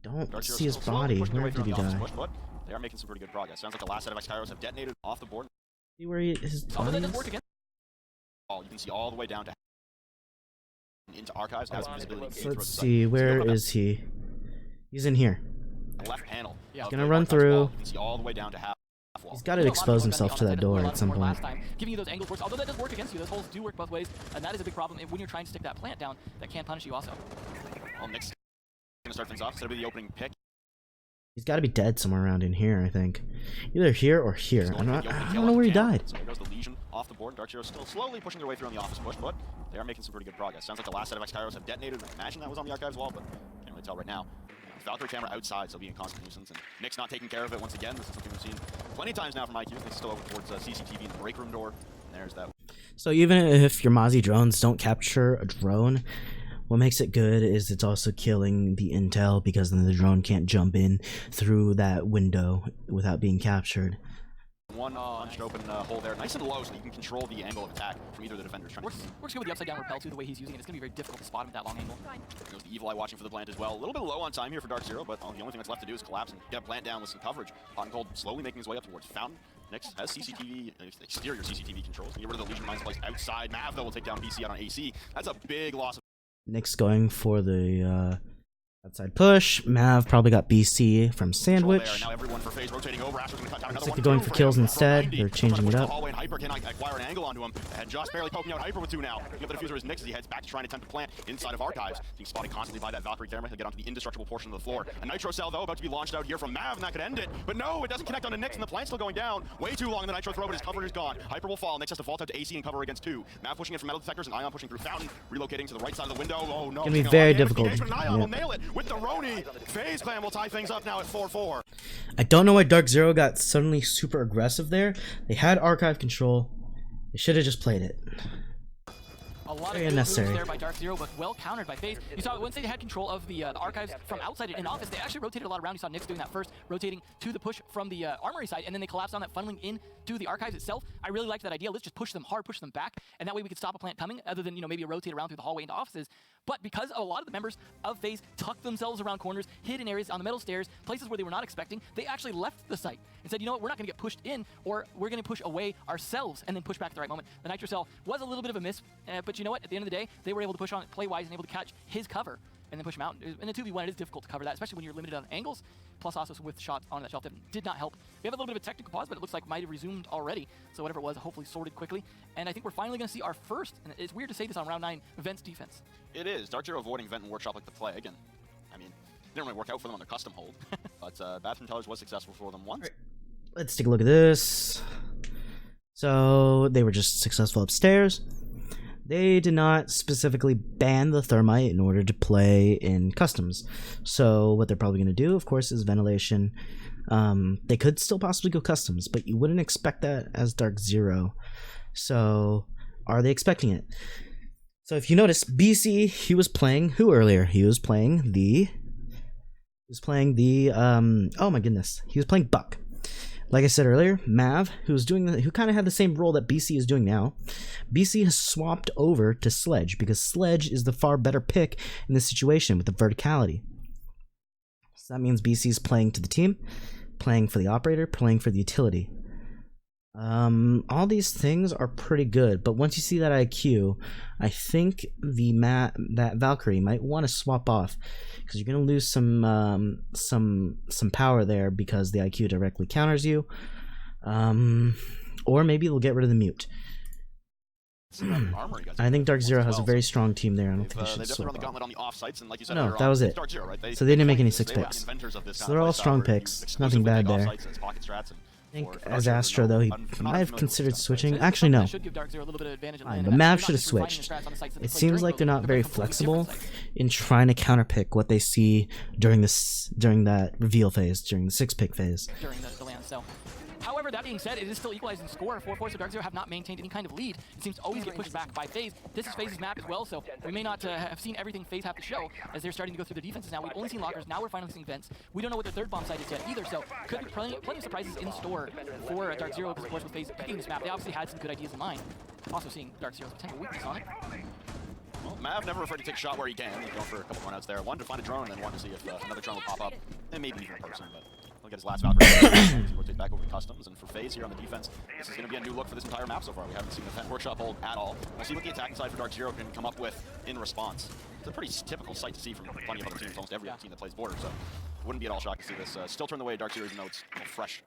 A: Don't see his body. Where did he die?
B: But they are making some pretty good progress. Sounds like the last set of X-Kyros have detonated off the board.
A: See where his body is?
B: You can see all the way down to into archives.
A: Let's see, where is he? He's in here.
B: Left panel.
A: He's gonna run through.
B: You can see all the way down to half.
A: He's got to expose himself to that door at some point.
C: Giving you those angles works, although that does work against you. Those holes do work both ways, and that is a big problem when you're trying to stick that plant down. That can punish you also.
B: Well, Nick's gonna start things off. Instead of the opening pick.
A: He's got to be dead somewhere around in here, I think. Either here or here. I don't know where he died.
B: So there goes the Legion off the board. DarkZero still slowly pushing their way through on the office push, but they are making some pretty good progress. Sounds like the last set of X-Kyros have detonated. I imagine that was on the archives wall, but can't really tell right now. Valkyrie camera outside, so being a constant nuisance, and Nick's not taking care of it once again. This is something we've seen plenty of times now from IQ. Nick's still over towards CCTV in the break room door. And there's that.
A: So even if your Mozzie drones don't capture a drone, what makes it good is it's also killing the intel, because then the drone can't jump in through that window without being captured.
B: One punched open hole there, nice and low, so you can control the angle of attack from either of the defenders.
C: Works good with the upside down repel too, the way he's using it. It's going to be very difficult to spot him at that long angle.
B: There goes the Evil Eye watching for the plant as well. A little bit low on time here for DarkZero, but the only thing that's left to do is collapse and get a plant down with some coverage. Hot and Cold slowly making his way up towards Fountain. Nyx has CCTV, exterior CCTV controls. Get rid of the Legion mines placed outside. Mav, though, will take down BC out on AC. That's a big loss.
A: Nyx going for the outside push. Mav probably got BC from Sandwich.
B: Now everyone for FaZe rotating over. Looks
A: like they're going for kills instead. They're changing it up.
B: Hyper can acquire an angle onto him. And just barely poking out Hyper with 2 now. Picking up the diffuser is Nyx as he heads back to try and attempt to plant inside of archives. Being spotted constantly by that Valkyrie camera. He'll get onto the indestructible portion of the floor. A Nitro Cell, though, about to be launched out here from Mav, and that could end it. But no, it doesn't connect onto Nyx, and the plant's still going down. Way too long, and the Nitro throw, but his cover is gone. Hyper will fall. Nyx has to vault out to AC and cover against 2. Mav pushing in from metal detectors, and Ion pushing through Fountain. Relocating to the right side of the window. Oh no.
A: It's gonna be very difficult.
B: Ion will nail it with the Roni. FaZe Clan will tie things up now at 4-4.
A: I don't know why DarkZero got suddenly super aggressive there. They had archive control. They should have just played it.
C: A lot
A: Very
C: of good moves
A: unnecessary
C: there by DarkZero, but well countered by FaZe. You saw once they had control of the archives from outside in office, they actually rotated a lot around. You saw Nyx doing that first, rotating to the push from the armory side, and then they collapsed on that, funneling into the archives itself. I really liked that idea. Let's just push them hard, push them back, and that way we could stop a plant coming, other than, you know, maybe a rotate around through the hallway into offices. But because a lot of the members of FaZe tucked themselves around corners, hid in areas on the metal stairs, places where they were not expecting, they actually left the site and said, you know what, we're not going to get pushed in, or we're going to push away ourselves and then push back at the right moment. The Nitro Cell was a little bit of a miss, but you know what, at the end of the day, they were able to push on play-wise and able to catch his cover and then push him out. In a 2v1, it is difficult to cover that, especially when you're limited on angles, plus also with shots on that shelf that did not help. We have a little bit of a technical pause, but it looks like might have resumed already, so whatever it was, hopefully sorted quickly. And I think we're finally going to see our first, and it's weird to say this on round 9, Vent's defense.
B: It is. DarkZero avoiding Vent and Workshop like the plague, and I mean, it didn't really work out for them on their custom hold, but Bathroom Tellers was successful for them once.
A: Let's take a look at this. So they were just successful upstairs. They did not specifically ban the Thermite in order to play in customs. So what they're probably going to do, of course, is ventilation. They could still possibly go customs, but you wouldn't expect that as DarkZero. So are they expecting it? So if you notice, BC, he was playing who earlier? He was playing the oh my goodness, he was playing Buck. Like I said earlier, Mav, who kind of had the same role that BC is doing now, BC has swapped over to Sledge because Sledge is the far better pick in this situation with the verticality. So that means BC is playing to the team, playing for the operator, playing for the utility. All these things are pretty good, but once you see that IQ, I think that Valkyrie might want to swap off because you're gonna lose some power there because the IQ directly counters you, or maybe they'll get rid of the mute. I think DarkZero has a very strong team there. I don't think they should swap off. No, that was it. So they didn't make any 6 picks. So they're all strong picks. Nothing bad there. I think as Astro, though, he might have considered switching. Actually, no. Fine, but Mav should have switched. It seems like they're not very flexible in trying to counterpick what they see during that reveal phase, during the 6-pick phase.
C: During the land, so. However, that being said, it is still equalizing score. 4-4, so DarkZero have not maintained any kind of lead. It seems to always get pushed back by FaZe. This is FaZe's map as well, so we may not have seen everything FaZe have to show as they're starting to go through their defenses now. We've only seen lockers, now we're finally seeing vents. We don't know what their third bomb site is yet either, so could be plenty of surprises in store for DarkZero, because of course with FaZe picking this map, they obviously had some good ideas in mind. Also seeing DarkZero's potential weakness on it.
B: Well, Mav never afraid to take a shot where he can. He's going for a couple runouts there. One to find a drone, and then one to see if another drone will pop up, and maybe even a person, but he'll get his last Valkyrie. Rotate back over to customs, and for FaZe here on the defense, this is going to be a new look for this entire map so far. We haven't seen the Vent Workshop hold at all. We'll see what the attacking side for DarkZero can come up with in response. It's a pretty typical sight to see from plenty of other teams, almost every other team that plays Border, so wouldn't be at all shocked to see this still turn the way of DarkZero, even though it's fresh.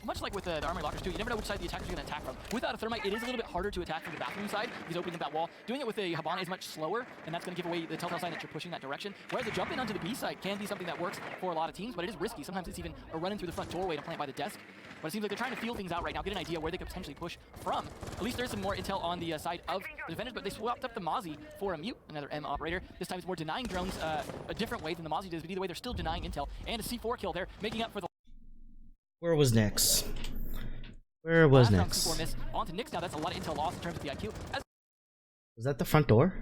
C: Much like with the armory lockers too, you never know which side the attackers are going to attack from. Without a thermite, it is a little bit harder to attack from the bathroom side. He's opening up that wall. Doing it with a Habana is much slower, and that's going to give away the telltale sign that you're pushing that direction. Whereas the jump in onto the B side can be something that works for a lot of teams, but it is risky. Sometimes it's even a run in through the front doorway to plant by the desk. But it seems like they're trying to feel things out right now, get an idea where they could potentially push from. At least there's some more intel on the side of the defenders, but they swapped up the Mozzie for a mute, another M operator. This time it's more denying drones a different way than the Mozzie does, but either way they're still denying intel. And a C4 kill there, making up for the...
A: Where was Nyx? Where was Nyx?
C: On to Nyx now, that's a lot of intel lost in terms of the IQ.
A: Was that the front door?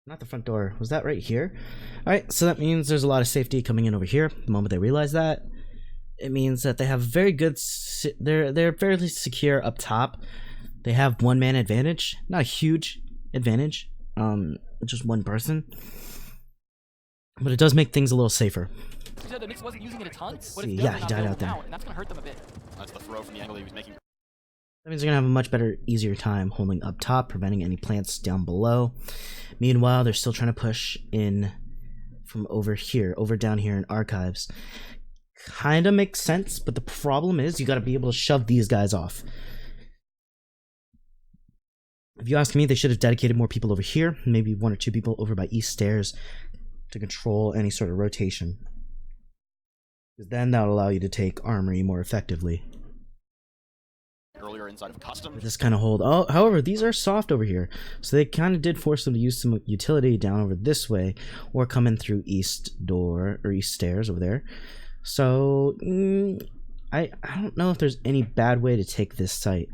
A: Not the front door. Was that right here? Alright, so that means there's a lot of safety coming in over here. The moment they realize that, it means that they have very good... They're fairly secure up top. They have one-man advantage. Not a huge advantage. Just one person. But it does make things a little safer.
C: He said the Nyx wasn't using it a ton, but it's
A: yeah, he died out there.
C: Now, and that's going to hurt them a bit.
B: That's the throw from the angle he was making.
A: That means they're going to have a much better, easier time holding up top, preventing any plants down below. Meanwhile, they're still trying to push in from over here, down here in archives. Kind of makes sense, but the problem is you got to be able to shove these guys off. If you ask me, they should have dedicated more people over here, maybe 1 or 2 people over by east stairs to control any sort of rotation. Because then that will allow you to take armory more effectively.
B: Earlier inside of custom.
A: This kind of hold. Oh, however, these are soft over here, so they kind of did force them to use some utility down over this way, or come in through east door or east stairs over there. So I don't know if there's any bad way to take this site.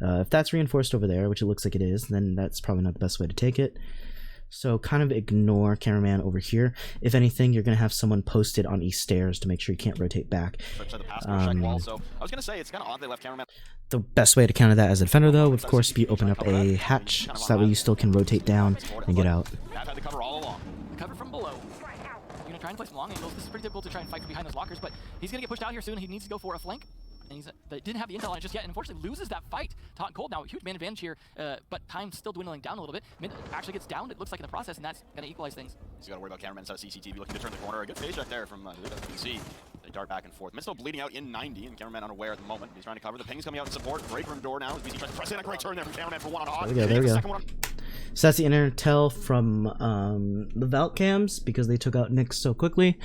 A: If that's reinforced over there, which it looks like it is, then that's probably not the best way to take it. So kind of ignore cameraman over here. If anything, you're going to have someone posted on east stairs to make sure you can't rotate back.
B: So I was going to say, it's kind of odd they left cameraman.
A: The best way to counter that as a defender, though, would of course be open up a hatch, so that way you still can rotate down and get out.
B: I've had the cover all along.
C: Cover from below. You're gonna try and play some long angles. This is pretty difficult to try and fight from behind those lockers, but he's gonna get pushed out here soon. He needs to go for a flank. And they didn't have the intel on it just yet, and unfortunately loses that fight. Hot and cold now, huge man advantage here, but time's still dwindling down a little bit. Mid actually gets downed, it looks like, in the process, and that's gonna equalize things.
B: He's got to worry about cameraman inside CCTV looking to turn the corner. A good phase check there from BC. They dart back and forth. Mid still bleeding out in 90, and cameraman unaware at the moment. He's trying to cover. The ping's coming out in support. Break room door now. As BC tries to press in a great turn there from cameraman for one on hot.
A: There we go. So that's the intel from the Valk cams, because they took out Nyx so quickly.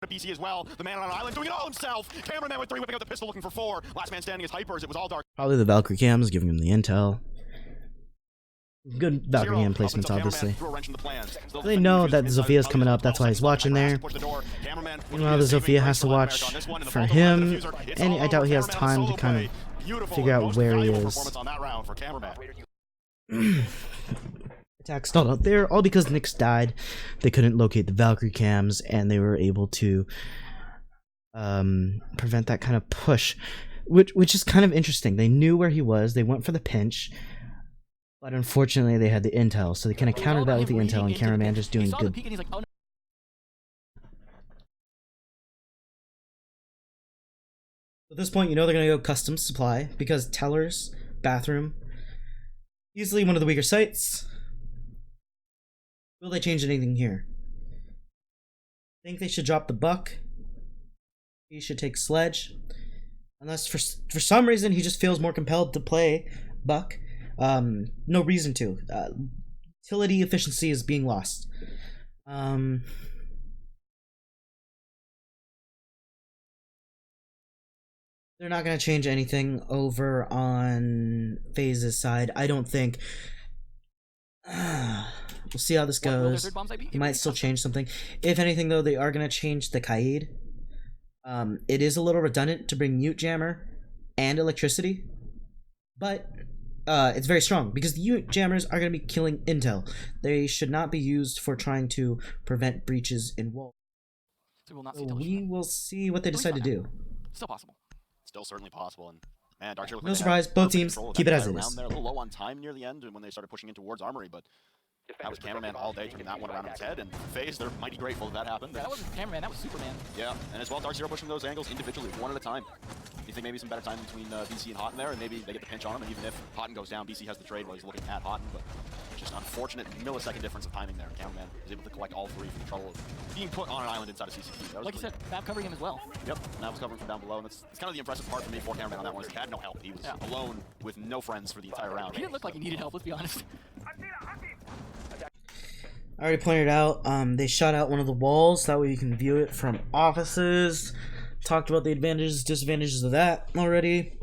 B: BC as well. The man on an island doing it all himself. Cameraman with 3, whipping out the pistol, looking for 4. Last man standing is Hypers. It was all dark.
A: Probably the Valkyrie cams giving him the intel. Good Valkyrie cam placements, obviously. They know that Zophia's coming up, that's why he's watching there. Meanwhile, the Zofia has to watch for him, and I doubt he has time to kind of figure out where he is. Attack stalled out there, all because Nyx died. They couldn't locate the Valkyrie cams, and they were able to prevent that kind of push, which is kind of interesting. They knew where he was, they went for the pinch, but unfortunately they had the intel, so they kind of countered that with the intel, and cameraman just doing good. At this point, you know they're going to go custom supply, because tellers, bathroom, easily one of the weaker sites. Will they change anything here? I think they should drop the buck. He should take sledge. Unless for some reason he just feels more compelled to play buck. No reason to. Utility efficiency is being lost. They're not going to change anything over on FaZe's side, I don't think. We'll see how this goes. They might still change something. If anything, though, they are going to change the Kaid. It is a little redundant to bring Mute Jammer and Electricity, but it's very strong because the Mute Jammers are going to be killing intel. They should not be used for trying to prevent breaches in walls. So we will see what they decide to do.
C: Still possible.
B: Still certainly possible. And man, DarkZero,
A: no surprise, both teams keep it as it is.
B: They're a little low on time near the end when they started pushing in towards Armory, but that was cameraman all day turning that one around in his head, and FaZe, they're mighty grateful that happened.
C: Yeah, that wasn't cameraman, that was Superman.
B: Yeah, and as well, DarkZero pushing those angles individually, one at a time. You think maybe some better time between BC and Houghton there, and maybe they get the pinch on him, and even if Houghton goes down, BC has the trade while he's looking at Houghton, but just an unfortunate millisecond difference of timing there. Cameraman was able to collect all 3 from the trouble of being put on an island inside of CCT. That was
C: like you said, Map covering him as well.
B: Yep, Map was covering from down below, and that's kind of the impressive part for me for cameraman on that one, is he had no help. He was alone with no friends for the entire round.
C: He didn't look like he needed help, let's be honest.
A: I already pointed out, they shot out one of the walls, that way you can view it from offices. Talked about the advantages, disadvantages of that already.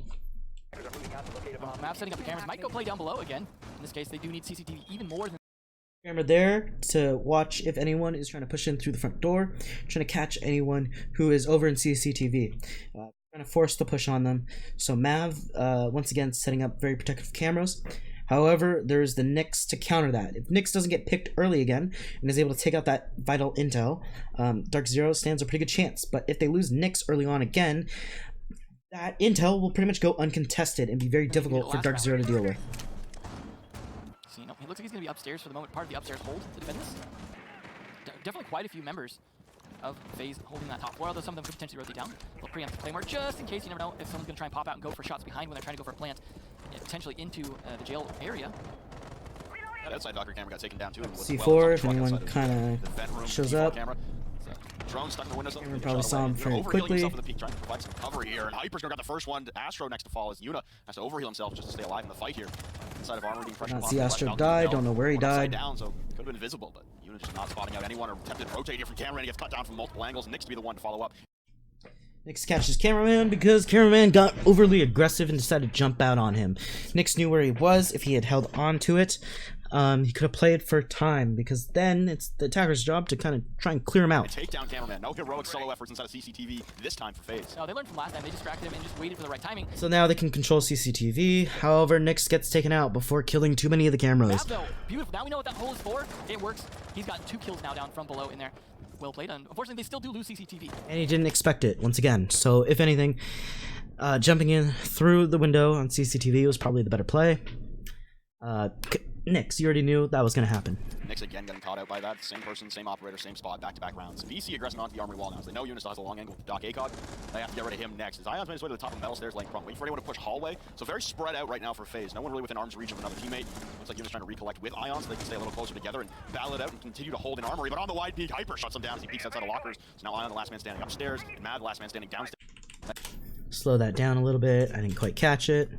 C: Map setting up the cameras, might go play down below again. In this case, they do need CCTV even more than...
A: Camera there to watch if anyone is trying to push in through the front door, trying to catch anyone who is over in CCTV. Trying to force the push on them. So Mav, once again, setting up very protective cameras. However, there is the Nyx to counter that. If Nyx doesn't get picked early again and is able to take out that vital intel, DarkZero stands a pretty good chance. But if they lose Nyx early on again, that intel will pretty much go uncontested and be very difficult for DarkZero to deal with.
C: So, it looks like he's going to be upstairs for the moment, part of the upstairs hold to defend this. Definitely quite a few members of FaZe holding that top floor, although some of them could potentially rotate down. They'll preempt the Claymore just in case. You never know if someone's going to try and pop out and go for shots behind when they're trying to go for a plant, potentially into the jail area.
B: Yeah, that side Valkyrie camera got taken down too.
A: C4, if anyone kind of shows up.
B: Drone stuck in the window.
A: Camera probably saw him very quickly.
B: Himself in the peak, trying to provide some cover here, and Hyper's gonna got the first one. Astro next to fall as Yuna has to overheal himself just to stay alive in the fight here. Inside of Armor being pressured.
A: Not see Astro die. Don't know where he died.
B: Down, so could have been visible, but Yuna just not spotting out anyone or attempted to rotate here from camera, and he gets cut down from multiple angles. Nyx to be the one to follow up.
A: Nyx catches cameraman because cameraman got overly aggressive and decided to jump out on him. Nyx knew where he was if he had held on to it. He could have played for time, because then it's the attacker's job to kind of try and clear him out.
B: Takedown cameraman. No heroic solo efforts inside of CCTV this time for FaZe.
C: No, they learned from last time. They distracted him and just waited for the right timing.
A: So now they can control CCTV. However, Nyx gets taken out before killing too many of the cameras.
C: Mav, though, beautiful. Now we know what that hole is for. It works. He's got 2 kills now down from below in there. Well played. And unfortunately, they still do lose CCTV.
A: And he didn't expect it, once again. So, if anything, jumping in through the window on CCTV was probably the better play. Nyx, you already knew that was going to happen.
B: Nyx again getting caught out by that. Same person, same operator, same spot, back-to-back rounds. VC aggressing onto the armory wall now. So they know Unis has a long angle with Doc ACOG. They have to get rid of him next. As Ion's made his way to the top of the metal stairs, laying prone, waiting for anyone to push hallway. So very spread out right now for FaZe. No one really within arm's reach of another teammate. Looks like Unis trying to recollect with Ion so they can stay a little closer together and battle it out and continue to hold in armory. But on the wide peak, Hyper shuts him down as he peeks outside of lockers. So now Ion, the last man standing upstairs, and Mad, the last man standing downstairs.
A: Slow that down a little bit. I didn't quite catch it.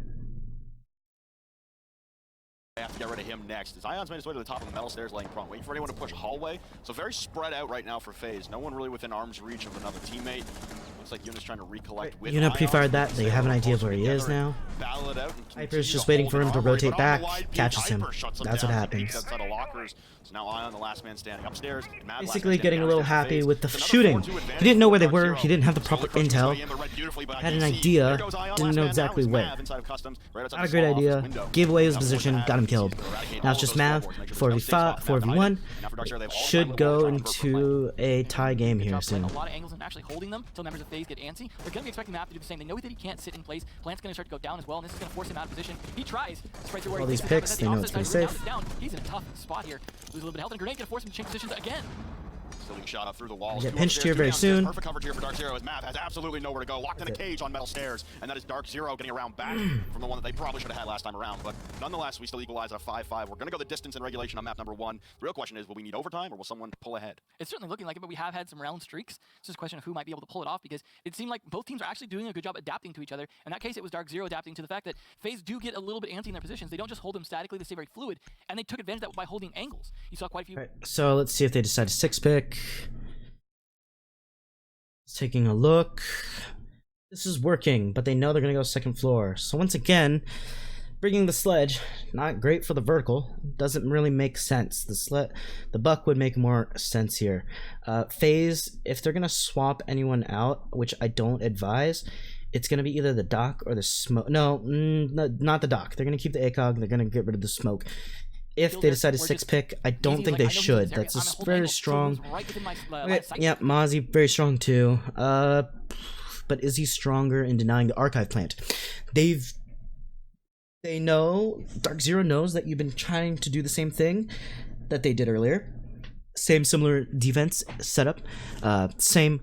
B: They have to get rid of him next. As Ion's made his way to the top of the metal stairs, laying prone, waiting for anyone to push hallway. So very spread out right now for FaZe. No one really within arm's reach of another teammate. Looks like Unis trying to recollect with
A: Yuna pre-fired that. They have an idea of where he is now. Hyper's just waiting for him to rotate back. Catches him. That's what happens.
B: So now Ion, the last man standing upstairs.
A: Basically getting a little happy with the shooting. He didn't know where they were. He didn't have the proper intel. Had an idea. Didn't know exactly where. Not a great idea. Gave away his position. Got him killed. Now it's just Mav. 4v5, 4v1. Should go into a tie game here soon.
C: A lot of angles and actually holding them until members of FaZe get antsy. They're going to be expecting Mav to do the same. They know that he can't sit in place. Plant's going to start to go down as well, and this is going to force him out of position. He tries.
A: All these picks, they know it's pretty safe.
C: He's in a tough spot here. Lose a little bit of health, and grenade going to force him to change positions again.
B: Still being shot up through the walls.
A: Get pinched here very soon.
B: Perfect coverage here for DarkZero as Mav has absolutely nowhere to go. Locked in a cage on metal stairs, and that is DarkZero getting around back from the one that they probably should have had last time around. But nonetheless, we still equalize at a 5-5. We're going to go the distance in regulation on map number 1. The real question is, will we need overtime or will someone pull ahead?
C: It's certainly looking like it, but we have had some round streaks. It's just a question of who might be able to pull it off, because it seemed like both teams are actually doing a good job adapting to each other. In that case, it was DarkZero adapting to the fact that FaZe do get a little bit antsy in their positions. They don't just hold them statically, they stay very fluid, and they took advantage of that by holding angles. You saw quite a few.
A: Right, so let's see if they decide to 6-pick. Taking a look. This is working, but they know they're going to go second floor. So once again, bringing the sledge, not great for the vertical. Doesn't really make sense. The buck would make more sense here. FaZe, if they're going to swap anyone out, which I don't advise, it's going to be either the dock or the smoke. No, not the dock. They're going to keep the ACOG. They're going to get rid of the smoke. If they decide to 6-pick, I don't think they should. That's just very strong. Yeah, Mozzie, very strong too. But is he stronger in denying the archive plant? They know, DarkZero knows that you've been trying to do the same thing that they did earlier. Similar defense setup. Same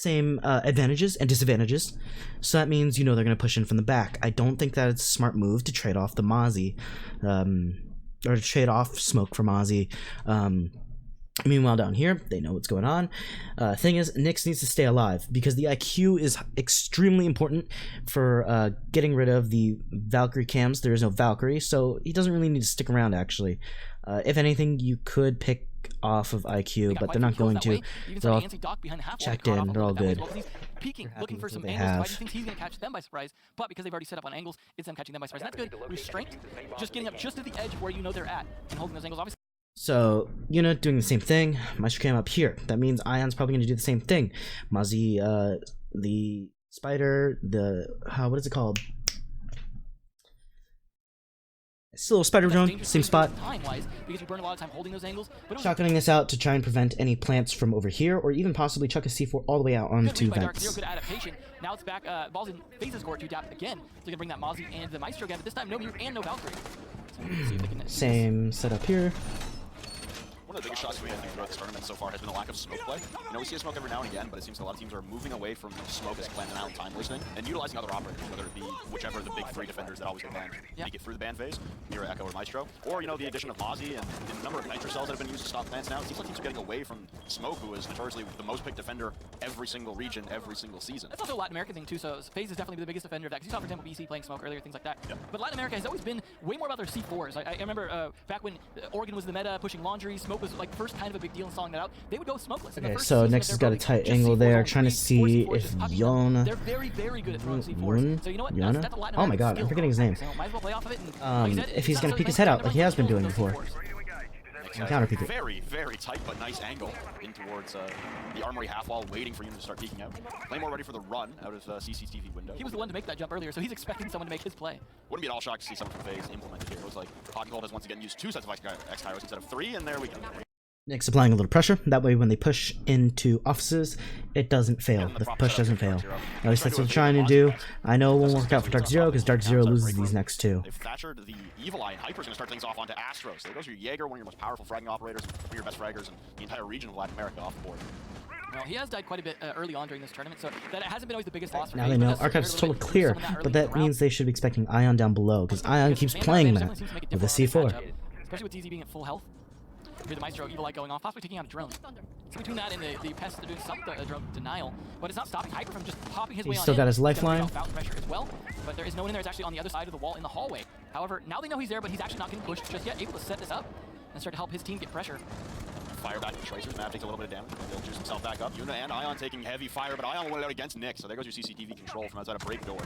A: advantages and disadvantages. So that means you know they're going to push in from the back. I don't think that it's a smart move to trade off the Mozzie. Or to trade off smoke for Mozzie. Meanwhile, down here, they know what's going on. Thing is, Nyx needs to stay alive because the IQ is extremely important for getting rid of the Valkyrie cams. There is no Valkyrie, so he doesn't really need to stick around, actually. If anything, you could pick off of IQ, but they're not going to. They're all checked in. They're all good.
C: Peeking, looking for some angles. He thinks he's going to catch them by surprise, but because they've already set up on angles, it's them catching them by surprise. And that's good. Restraint, just getting up just to the edge of where you know they're at and holding those angles. Obviously.
A: So, Yuna doing the same thing. Maestro came up here. That means Ion's probably going to do the same thing. Mozzie, the spider, what is it called? It's a little spider drone, same spot. Shotgunning this out to try and prevent any plants from over here, or even possibly chuck a C4 all the way out onto vents.
C: Good adaptation. Now it's back. Ball's in FaZe's court to adapt again. So they can bring that Mozzie and the Maestro again, but this time no Mute and no Valkyrie. So
A: same setup here.
B: One of the biggest shots we have throughout this tournament so far has been the lack of smoke play. You know, we see a smoke every now and again, but it seems a lot of teams are moving away from smoke as planned and out time listening and utilizing other operators, whether it be whichever the big 3 defenders that always get banned make it through the ban phase, Mira, Echo, or Maestro, or, you know, the addition of Mozzie and the number of nitro cells that have been used to stop plants now. It seems like teams are getting away from smoke, who is notoriously the most picked defender every single region, every single season.
C: That's also a Latin American thing, too, so FaZe is definitely the biggest defender of that, because you saw, for example, BC playing smoke earlier, things like that. Yep. But Latin America has always been way more about their C4s. I remember back when Oregon was the meta pushing laundry, smoke was like like first kind of a big deal installing that out, they would go smokeless.
A: Okay, so Nyx has got a tight angle there, trying to see if Yona.
C: They're very, very good at throwing C4s. So you know what? That's a lot of
A: Oh my god, I'm forgetting his name.
C: So might as well play off of it. And,
A: If he's gonna peek his head out like he has been doing before. Counter peek it.
B: Very, very tight but nice angle in towards the armory half wall, waiting for you to start peeking out. Claymore ready for the run out of CCTV window.
C: He was the one to make that jump earlier, so he's expecting someone to make his play.
B: Wouldn't be at all shocked to see someone from FaZe implemented here. It looks like Hot and Cold has once again used 2 sets of X-Kyros instead of 3, and there we go.
A: Nyx applying a little pressure. That way when they push into offices, it doesn't fail. The push doesn't fail. At least that's what they're trying to do. I know it won't work out for DarkZero because DarkZero loses these next 2.
B: They've Thatchered the Evil Eye, and Hyper's going to start things off onto Astros. So there goes your Jaeger, one of your most powerful fragging operators, one of your best fraggers, and the entire region of Latin America off the board.
C: Well, he has died quite a bit early on during this tournament, so that hasn't been always the biggest loss for
A: Now they know Archive's totally clear, but that means they should be expecting Ion down below, because Ion keeps playing that with the C4.
C: Especially with DZ being at full health. Here's the Maestro Evil Eye going off, possibly taking out a drone. So between that and the Pest, they're doing some drone denial, but it's not stopping Hyper from just popping his way on in.
A: He's still got his lifeline.
C: Fountain pressure as well, but there is no one in there. It's actually on the other side of the wall in the hallway. However, now they know he's there, but he's actually not getting pushed just yet, able to set this up and start to help his team get pressure.
B: Fire back to the Tracers. Mav takes a little bit of damage. They'll juice himself back up. Yuna and Ion taking heavy fire, but Ion will win it out against Nyx. So there goes your CCTV control from outside a break door.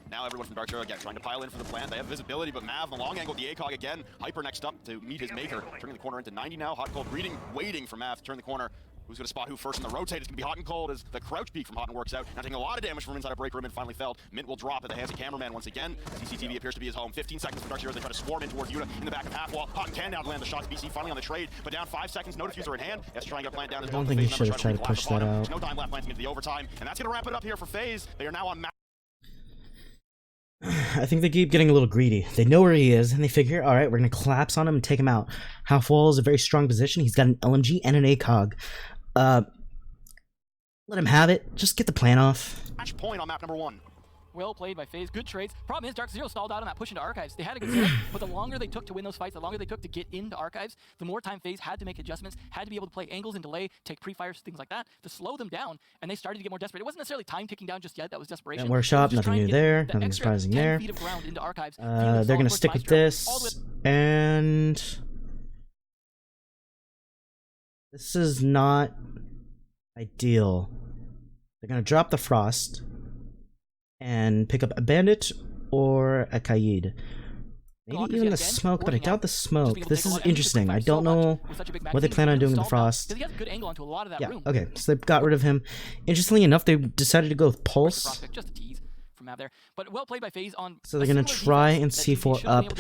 B: Now everyone from DarkZero again trying to pile in for the plant. They have visibility, but Mav, the long angle, the ACOG again. Hyper next up to meet his maker. Turning the corner into 90 now. Hot and Cold reading, waiting for Mav to turn the corner. Who's going to spot who first in the rotate? It's going to be Hot and Cold as the crouch peek from Hot and works out. Now taking a lot of damage from inside a break room and finally felled. Mint will drop at the hands of Cameraman once again. CCTV appears to be his home. 15 seconds for DarkZero as they try to swarm in towards Yuna in the back of half wall. Hot and can now to land the shots. BC finally on the trade, but down 5 seconds. No diffuser in hand. Has to try and get a plant down.
A: I don't think he should have tried to push that out.
B: There's no time left planting into the overtime, and that's going to wrap it up here for FaZe. They are now on
A: I think they keep getting a little greedy. They know where he is, and they figure, alright, we're going to collapse on him and take him out. Half wall is a very strong position. He's got an LMG and an ACOG. Let him have it. Just get the plan off.
B: Match point on map number 1.
C: Well played by FaZe. Good trades. Problem is, DarkZero stalled out on that push into Archives. They had a good setup, but the longer they took to win those fights, the longer they took to get into Archives, the more time FaZe had to make adjustments, had to be able to play angles and delay, take pre-fires, things like that, to slow them down, and they started to get more desperate. It wasn't necessarily time ticking down just yet. That was desperation.
A: And workshop, nothing new there. Nothing surprising there. They're going to stick with this, and this is not ideal. They're going to drop the Frost and pick up a Bandit or a Kaid. Maybe even the Smoke, but I doubt the Smoke. This is interesting. I don't know what they plan on doing with the Frost. Yeah, okay, so they got rid of him. Interestingly enough, they decided to go with Pulse.
C: From out there, but well played by FaZe on.
A: So they're gonna try and C4 up.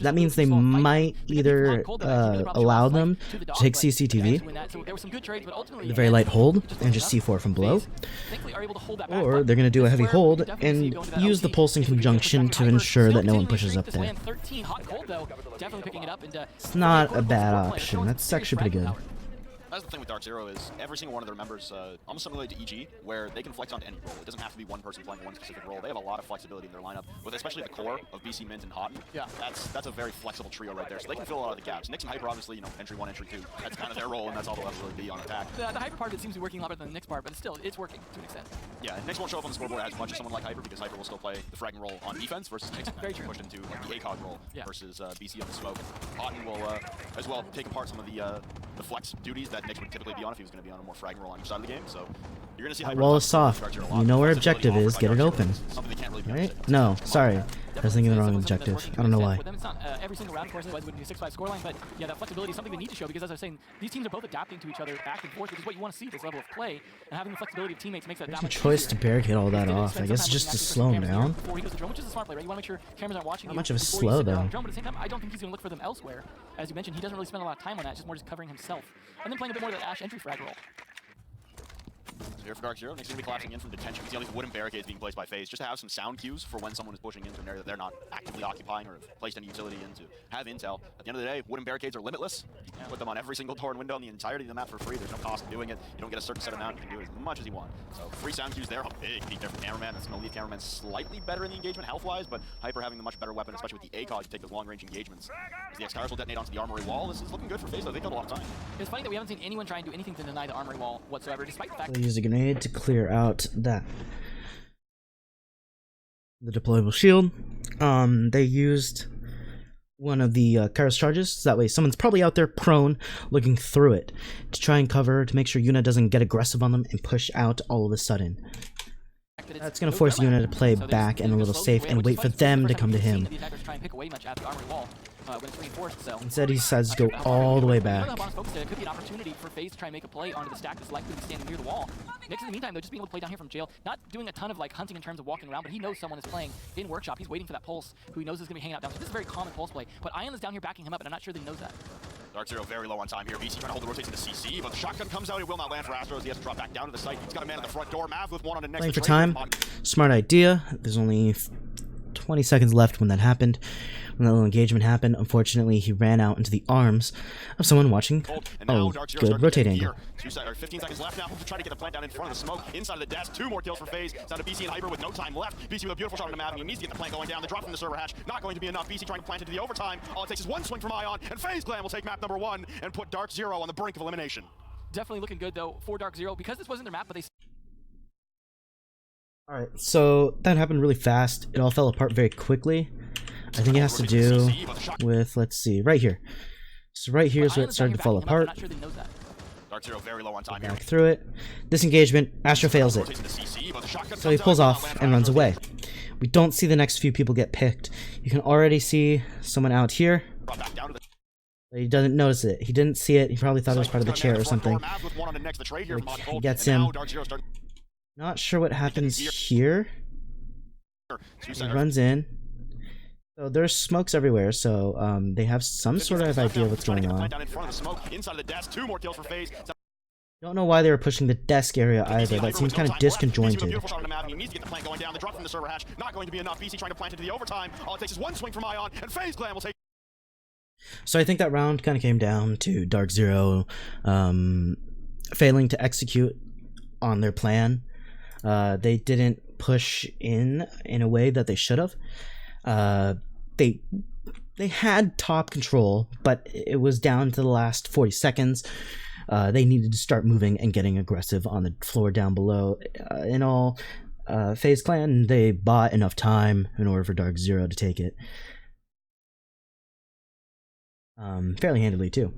A: That means they might either allow them to take CCTV, the very light hold, and just C4 from below, or they're gonna do a heavy hold and use the pulse in conjunction to ensure that no one pushes up there. It's not a bad option. That's actually pretty good.
B: That's the thing with DarkZero is every single one of their members, almost similar to EG, where they can flex onto any role. It doesn't have to be one person playing one specific role. They have a lot of flexibility in their lineup, with especially the core of BC, Mint, and Hotten. Yeah, that's a very flexible trio right there. So they can fill a lot of the gaps. Nyx and Hyper, obviously, you know, entry 1, entry 2. That's kind of their role, and that's all they'll ever really be on attack.
C: The Hyper part of it seems to be working a lot better than the Nyx part, but still, it's working to an extent.
B: Yeah, Nyx won't show up on the scoreboard as much as someone like Hyper, because Hyper will still play the fragging role on defense versus Nyx
C: very true.
B: Pushed into like, the ACOG role versus BC on the smoke. Hotten will as well take apart some of the flex duties that Nyx would typically be on if he was going to be on a more fragging role on each side of the game. So you're going to see Hyper.
A: Wall is soft. You know where objective is. Get it open. Right? No, sorry. I was thinking the wrong objective. I don't know why.
C: It's not every single round, of course, otherwise it wouldn't be a 6-5 scoreline, but yeah, that flexibility is something they need to show because, as I was saying, these teams are both adapting to each other back and forth, which is what you want to see, this level of play, and having the flexibility of teammates makes that
A: There's a choice to barricade all that off. I guess just to slow him down.
C: Which is a smart play, right? You want to make sure cameras aren't watching.
A: Not much of a slow, though.
C: But at the same time, I don't think he's going to look for them elsewhere. As you mentioned, he doesn't really spend a lot of time on that, it's just more just covering himself. And then playing a bit more of that Ash entry frag roll.
B: So here for DarkZero, Nyx is going to be collapsing in from detention. You see all these wooden barricades being placed by FaZe just to have some sound cues for when someone is pushing into an area that they're not actively occupying or have placed any utility in to have intel. At the end of the day, wooden barricades are limitless. You can put them on every single door and window in the entirety of the map for free. There's no cost in doing it. You don't get a certain set amount. You can do it as much as you want. So free sound cues there. A big different cameraman. That's going to leave cameraman slightly better in the engagement health-wise, but Hyper having the much better weapon, especially with the ACOG to take those long-range engagements. As the X-Kyros will detonate onto the armory wall. This is looking good for FaZe, though. They've got a lot of time.
C: It's funny that we haven't seen anyone try and do anything to deny the armory wall whatsoever, despite the fact
A: they use a grenade to clear out the deployable shield. They used one of the Kairos charges, so that way someone's probably out there prone looking through it to try and cover, to make sure Yuna doesn't get aggressive on them and push out all of a sudden. That's going to force Yuna to play back and a little safe and wait for them to come to him. Instead, he decides to go all the way back.
C: It could be an opportunity for FaZe to try and make a play onto the stack that's likely to be standing near the wall. Nix, in the meantime, though, just being able to play down here from jail, not doing a ton of like hunting in terms of walking around, but he knows someone is playing in workshop. He's waiting for that pulse, who he knows is going to be hanging out down. So this is a very common pulse play, but Ion is down here backing him up, and I'm not sure that he knows that.
B: DarkZero very low on time here. VC trying to hold the rotation to CC, but the shotgun comes out. It will not land for Astros. He has to drop back down to the site. He's got a man at the front door. Mav with one on the next.
A: Playing for time. Smart idea. There's only 20 seconds left when that happened. When that little engagement happened, unfortunately, he ran out into the arms of someone watching. Oh, good rotate angle.
B: 15 seconds left now to try to get the plant down in front of the smoke. Inside of the desk, 2 more kills for FaZe. It's down to BC and Hyper with no time left. BC with a beautiful shot on the map, and he needs to get the plant going down. The drop from the server hatch, not going to be enough. BC trying to plant into the overtime. All it takes is one swing from Ion, and FaZe Clan will take map number 1 and put DarkZero on the brink of elimination.
C: Definitely looking good, though, for DarkZero, because this wasn't their map, but they...
A: Alright, so that happened really fast. It all fell apart very quickly. I think it has to do with, let's see, right here. So right here is where it started to fall apart.
B: DarkZero very low on time
A: Back through it. This engagement, Astro fails it. So he pulls off and runs away. We don't see the next few people get picked. You can already see someone out here. He doesn't notice it. He didn't see it. He probably thought it was part of the chair or something. He gets him. Not sure what happens here. He runs in. So there's smokes everywhere, so they have some sort of idea what's going on. Don't know why they were pushing the desk area either. That seems kind of disconjointed. So I think that round kind of came down to DarkZero failing to execute on their plan. They didn't push in a way that they should have. They had top control, but it was down to the last 40 seconds. They needed to start moving and getting aggressive on the floor down below. In all, FaZe Clan, they bought enough time in order for DarkZero to take it. Fairly handily, too.